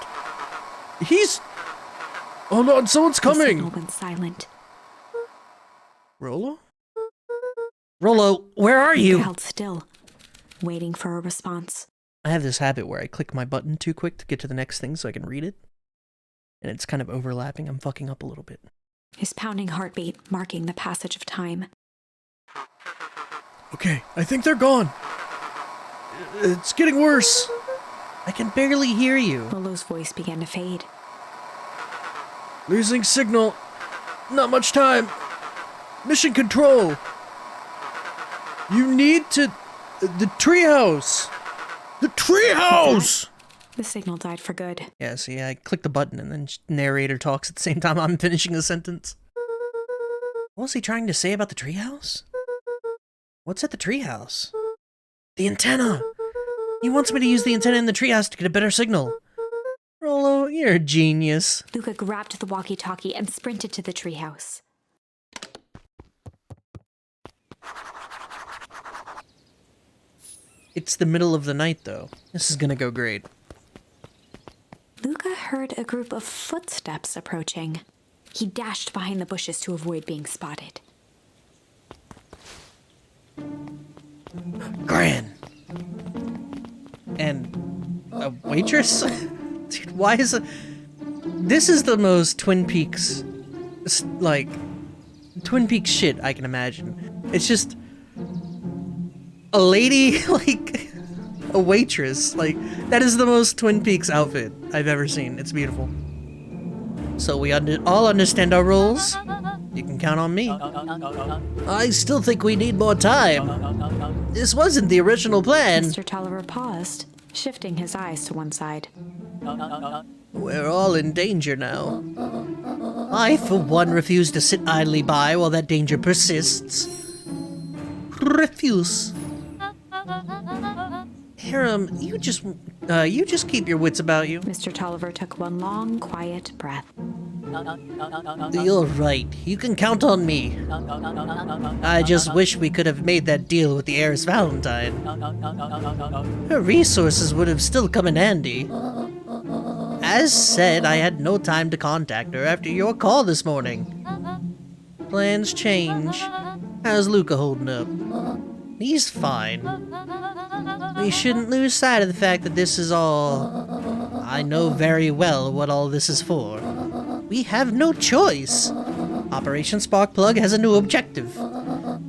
He's... Hold on, someone's The coming. signal went silent. Rollo? Rollo, where are Luca you? held still, waiting for a response. I have this habit where I click my button too quick to get to the next thing so I can read it. And it's kind of overlapping. I'm fucking up a little bit. His pounding heartbeat marking the passage of time. Okay, I think they're gone. It's getting worse. I can barely hear you. Rollo's voice began to fade. Losing signal. Not much time. Mission control. You need to... The treehouse. The treehouse! The signal died for good. Yeah, see, I click the button and then narrator talks at the same time I'm finishing a sentence. What was he trying to say about the treehouse? What's at the treehouse? The antenna! He wants me to use the antenna in the treehouse to get a better signal. Rollo, you're a genius. Luca grabbed the walkie-talkie and sprinted to the treehouse. It's the middle of the night, though. This is gonna go great. Luca heard a group of footsteps approaching. He dashed behind the bushes to avoid being spotted. Gran! And a waitress? Dude, why is it... This is the most Twin Peaks, like, Twin Peaks shit I can imagine. It's just a lady, like, a waitress. Like, that is the most Twin Peaks outfit I've ever seen. It's beautiful. So we all understand our roles. You can count on me. I still think we need more time. This wasn't the original plan. Mr. Tolliver paused, shifting his eyes to one side. We're all in danger now. I, for one, refuse to sit idly by while that danger persists. Refuse. Hiram, you just keep your wits about you. Mr. Tolliver took one long, quiet breath. You're right. You can count on me. I just wish we could have made that deal with the heiress Valentine. Her resources would have still come in handy. As said, I had no time to contact her after your call this morning. Plans change. How's Luca holding up? He's fine. We shouldn't lose sight of the fact that this is all... I know very well what all this is for. We have no choice. Operation Sparkplug has a new objective.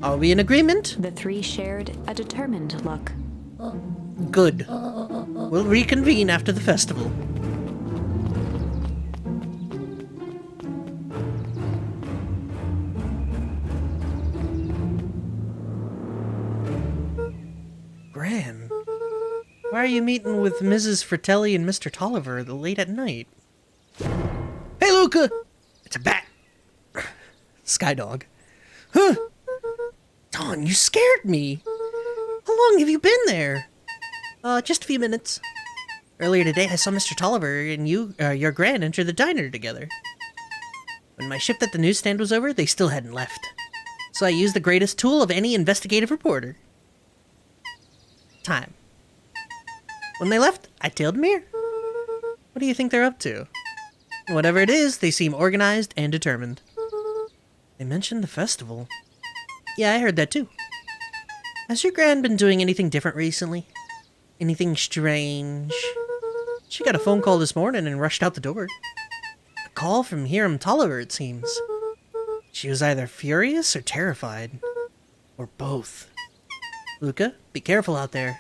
Are we in agreement? The three shared a determined look. Good. We'll reconvene after the festival. Why are you meeting with Mrs. Fratelli and Mr. Tolliver late at night? Hey, Luca! It's a bat. Skydog. Huh? Dawn, you scared me. How long have you been there? Just a few minutes. Earlier today, I saw Mr. Tolliver and your gran enter the diner together. When my shift at the newsstand was over, they still hadn't left. So I used the greatest tool of any investigative reporter. Time. When they left, I tailed them here. What do you think they're up to? Whatever it is, they seem organized and determined. They mentioned the festival. Yeah, I heard that too. Has your gran been doing anything different recently? Anything strange? She got a phone call this morning and rushed out the door. A call from Hiram Tolliver, it seems. She was either furious or terrified. Or both. Luca, be careful out there.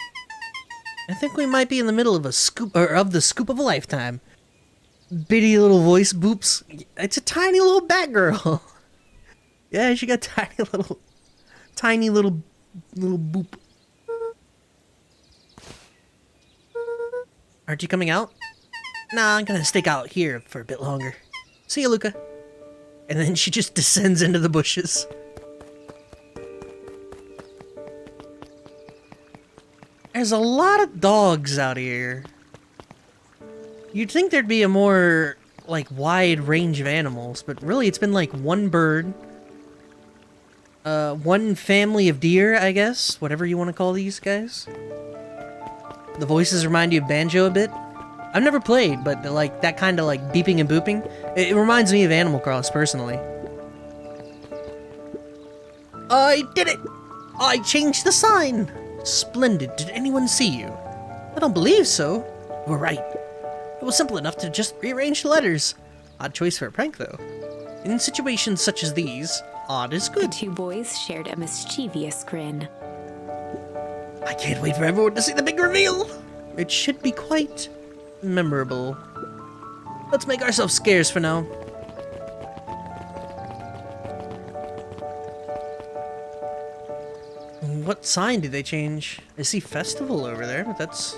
I think we might be in the middle of the scoop of a lifetime. Bitty little voice boops. It's a tiny little Batgirl. Yeah, she got tiny little boop. Aren't you coming out? Nah, I'm gonna stick out here for a bit longer. See you, Luca. And then she just descends into the bushes. There's a lot of dogs out here. You'd think there'd be a more, like, wide range of animals, but really it's been like one bird, one family of deer, I guess, whatever you want to call these guys. The voices remind you of Banjo a bit. I've never played, but like that kind of like beeping and booping, it reminds me of Animal Cross personally. I did it! I changed the sign! Splendid. Did anyone see you? I don't believe so. You were right. It was simple enough to just rearrange the letters. Odd choice for a prank, though. In situations such as these, odd is The good. two boys shared a mischievous grin. I can't wait for everyone to see the big reveal. It should be quite memorable. Let's make ourselves scarce for now. What sign did they change? I see festival over there, but that's...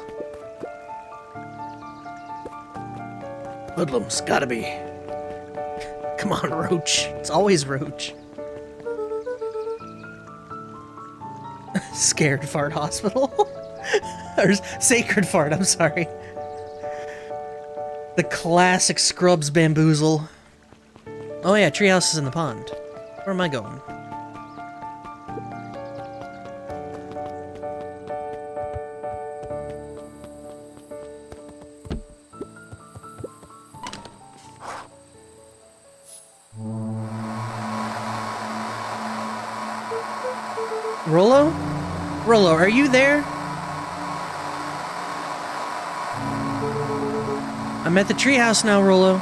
Hoodlums, gotta be. Come on, Roach. It's always Roach. Scared Fart Hospital? Or Sacred Fart, I'm sorry. The classic Scrubs bamboozle. Oh yeah, treehouse is in the pond. Where am I going? Rollo? Rollo, are you there? I'm at the treehouse now, Rollo.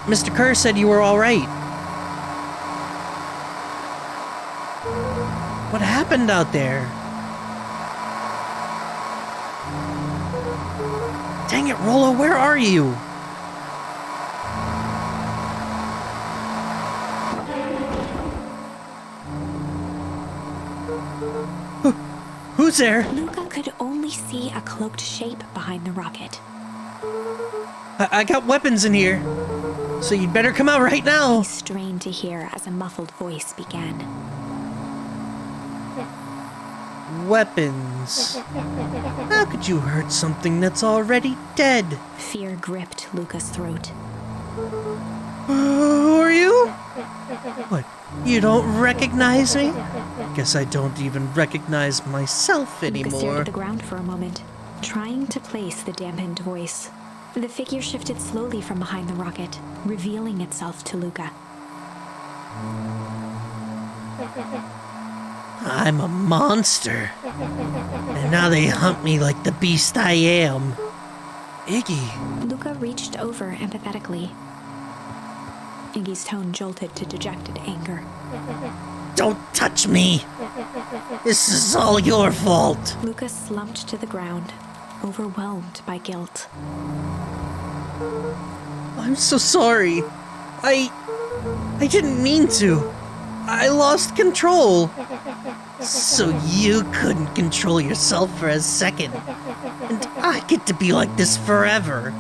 Mr. Kerr said you were alright. What happened out there? Dang it, Rollo, where are you? Who's there? Luca could only see a cloaked shape behind the rocket. I got weapons in here, so you'd better come out right now. He strained to hear as a muffled voice began. Weapons. How could you hurt something that's already dead? Fear gripped Luca's throat. Who are you? What, you don't recognize me? Guess I don't even recognize myself Luca stared anymore. at the ground for a moment, trying to place the dampened voice. The figure shifted slowly from behind the rocket, revealing itself to Luca. I'm a monster. And now they hunt me like the beast I am. Iggy. Luca reached over empathetically. Iggy's tone jolted to dejected anger. Don't touch me. This is all your fault. Luca slumped to the ground, overwhelmed by guilt. I'm so sorry. I didn't mean to. I lost control. So you couldn't control yourself for a second, and I get to be like this forever.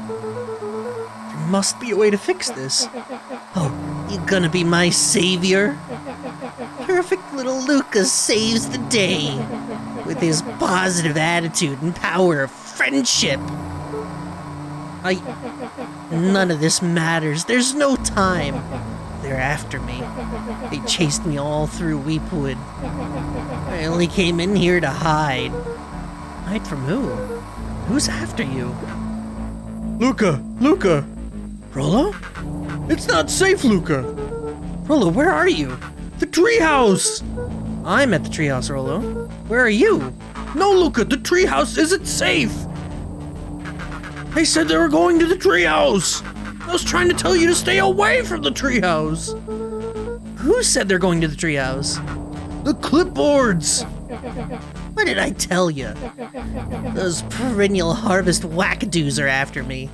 There must be a way to fix this. Oh, you gonna be my savior? Perfect little Luca saves the day with his positive attitude and power of friendship. None of this matters. There's no time. They're after me. They chased me all through Weepwood. I only came in here to hide. Hide from who? Who's after you? Luca! Luca! Rollo? It's not safe, Luca! Rollo, where are you? The treehouse! I'm at the treehouse, Rollo. Where are you? No, Luca, the treehouse isn't safe! They said they were going to the treehouse! I was trying to tell you to stay away from the treehouse! Who said they're going to the treehouse? The clipboards! What did I tell you? Those perennial harvest wackadoos are after me.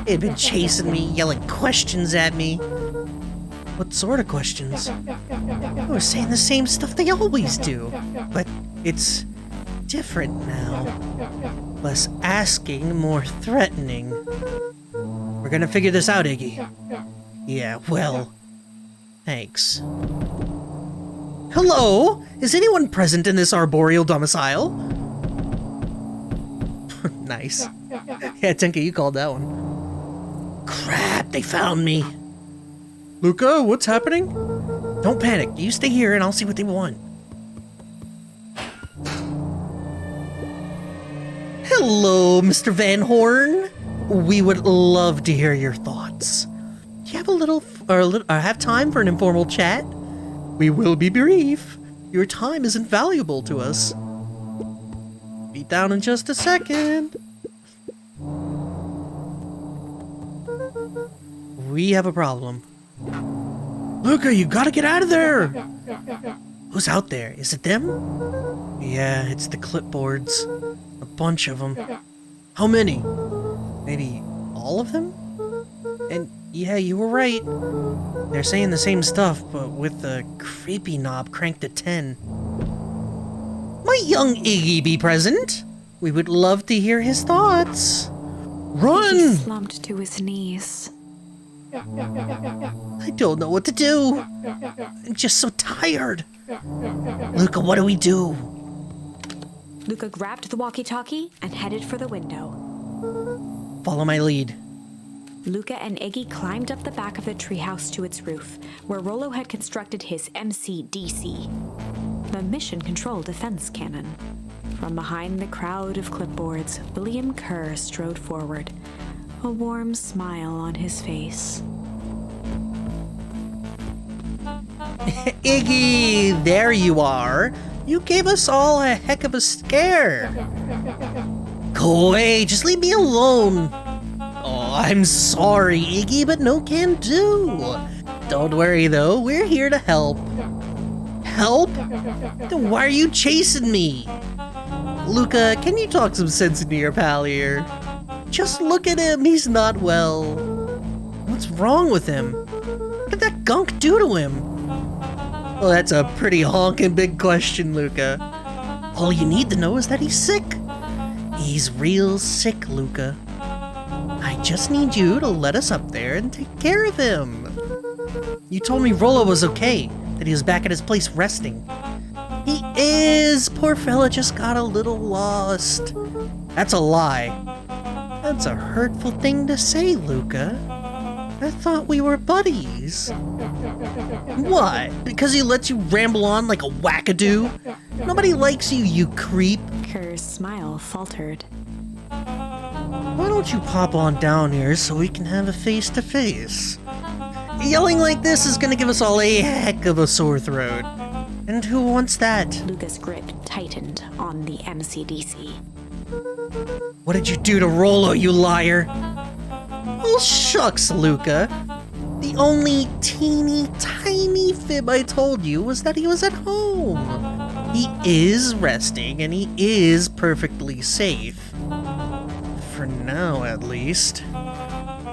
They've been chasing me, yelling questions at me. What sort of questions? They were saying the same stuff they always do. But it's different now. Less asking, more threatening. We're gonna figure this out, Iggy. Yeah, well, thanks. Hello? Is anyone present in this arboreal domicile? Nice. Yeah, Tenka, you called that one. Crap, they found me. Luca, what's happening? Don't panic. You stay here and I'll see what they want. Hello, Mr. Van Horn. We would love to hear your thoughts. Do you have have time for an informal chat? We will be brief. Your time is invaluable to us. Be down in just a second. We have a problem. Luca, you gotta get out of there! Who's out there? Is it them? Yeah, it's the clipboards. A bunch of them. How many? Maybe all of them? And yeah, you were right. They're saying the same stuff, but with the creepy knob cranked to 10. Might young Iggy be present? We would love to hear his thoughts. Run! He slumped to his knees. I don't know what to do. I'm just so tired. Luca, what do we do? Luca grabbed the walkie-talkie and headed for the window. Follow my lead. Luca and Iggy climbed up the back of the treehouse to its roof, where Rollo had constructed his MCDC, the Mission Control Defense Cannon. From behind the crowd of clipboards, William Kerr strode forward, a warm smile on his face. Iggy, there you are. You gave us all a heck of a scare. Go away, just leave me alone. Oh, I'm sorry, Iggy, but no can do. Don't worry, though, we're here to help. Help? Then why are you chasing me? Luca, can you talk some sense into your pal here? Just look at him, he's not well. What's wrong with him? What did that gunk do to him? Well, that's a pretty honkin' big question, Luca. All you need to know is that he's sick. He's real sick, Luca. I just need you to let us up there and take care of him. You told me Rollo was okay, that he was back at his place resting. He is. Poor fella just got a little lost. That's a lie. That's a hurtful thing to say, Luca. I thought we were buddies. What? Because he lets you ramble on like a wackadoo? Nobody likes you, you creep. Kerr's smile faltered. Why don't you pop on down here so we can have a face-to-face? Yelling like this is gonna give us all a heck of a sore throat. And who wants that? Luca's grip tightened on the MCDC. What did you do to Rollo, you liar? Oh, shucks, Luca. The only teeny tiny fib I told you was that he was at home. He is resting and he is perfectly safe. For now, at least.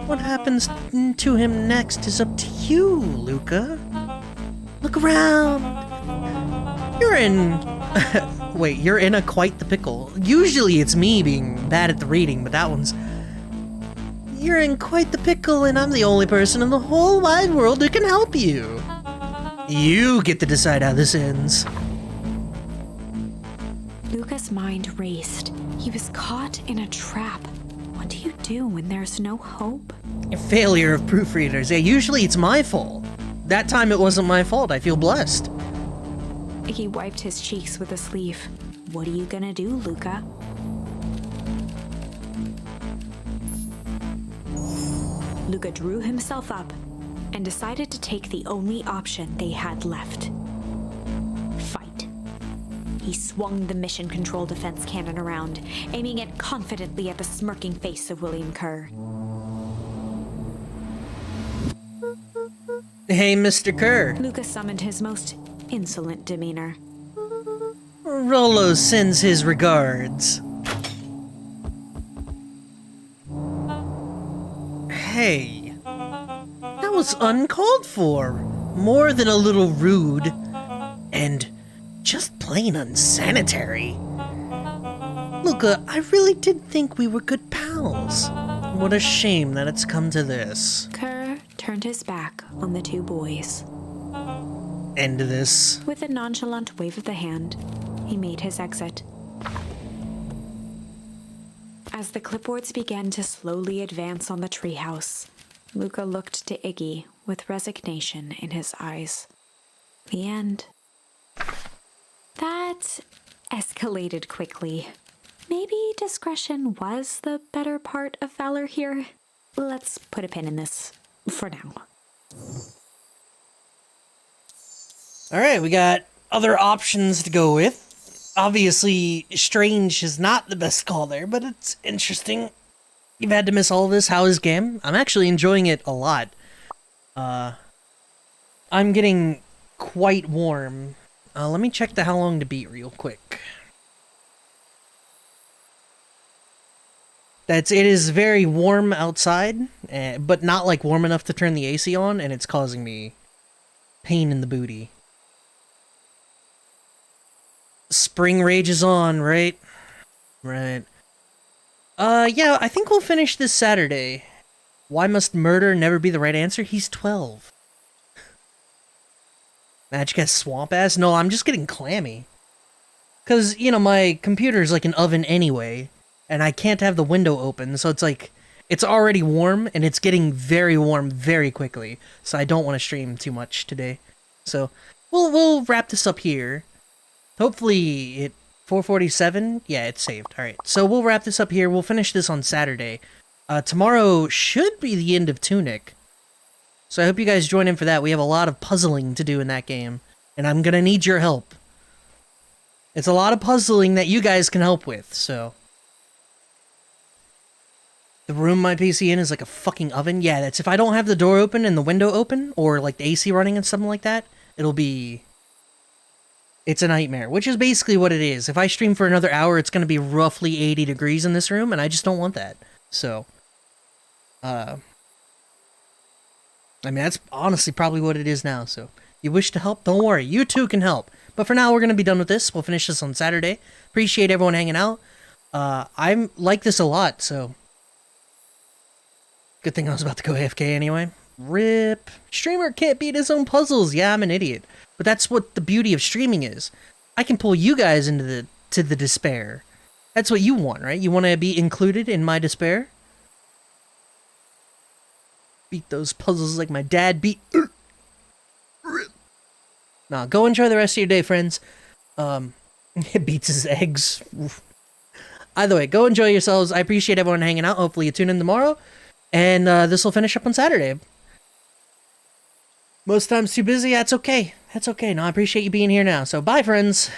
What happens to him next is up to you, Luca. Look around. You're in... Wait, you're in a quite the pickle. Usually it's me being bad at the reading, but that one's... You're in quite the pickle, and I'm the only person in the whole wide world who can help you. You get to decide how this ends. Luca's mind raced. He was caught in a trap. What do you do when there's no hope? A failure of proofreaders. Yeah, usually it's my fault. That time it wasn't my fault. I feel blessed. He wiped his cheeks with a sleeve. What are you gonna do, Luca? Luca drew himself up and decided to take the only option they had left. Fight. He swung the mission control defense cannon around, aiming it confidently at the smirking face of William Kerr. Hey, Mr. Kerr. Luca summoned his most insolent demeanor. Rollo sends his regards. Hey, that was uncalled for. More than a little rude. And just plain unsanitary. Luca, I really did think we were good pals. What a shame that it's come to this. Kerr turned his back on the two boys. End this. With a nonchalant wave of the hand, he made his exit. As the clipboards began to slowly advance on the treehouse, Luca looked to Iggy with resignation in his eyes. The end. That escalated quickly. Maybe discretion was the better part of valor here. Let's put a pin in this for now. Alright, we got other options to go with. Obviously, strange is not the best call there, but it's interesting. You've had to miss all this. How is game? I'm actually enjoying it a lot. I'm getting quite warm. Let me check the how long to beat real quick. It is very warm outside, but not like warm enough to turn the AC on, and it's causing me pain in the booty. Spring rages on, right? Right. Yeah, I think we'll finish this Saturday. Why must murder never be the right answer? He's 12. Magic has swamp ass? No, I'm just getting clammy. Because, you know, my computer's like an oven anyway, and I can't have the window open, so it's like, it's already warm, and it's getting very warm very quickly, so I don't want to stream too much today. So, we'll wrap this up here. Hopefully, 4:47? Yeah, it's saved. Alright, so we'll wrap this up here. We'll finish this on Saturday. Tomorrow should be the end of Tunic. So I hope you guys join in for that. We have a lot of puzzling to do in that game, and I'm gonna need your help. It's a lot of puzzling that you guys can help with, so... The room my PC in is like a fucking oven? Yeah, that's if I don't have the door open and the window open, or like the AC running and something like that, it'll be... It's a nightmare, which is basically what it is. If I stream for another hour, it's going to be roughly 80 degrees in this room, and I just don't want that. So, I mean, that's honestly probably what it is now, so you wish to help? Don't worry, you too can help. But for now, we're going to be done with this. We'll finish this on Saturday. Appreciate everyone hanging out. I like this a lot, so... Good thing I was about to go AFK anyway. RIP. Streamer can't beat his own puzzles. Yeah, I'm an idiot. But that's what the beauty of streaming is. I can pull you guys into the despair. That's what you want, right? You want to be included in my despair? Beat those puzzles like my dad beat... Nah, go enjoy the rest of your day, friends. It beats his eggs. Either way, go enjoy yourselves. I appreciate everyone hanging out. Hopefully you tune in tomorrow. And this will finish up on Saturday. Most times too busy, that's okay. That's okay. No, I appreciate you being here now. So bye, friends.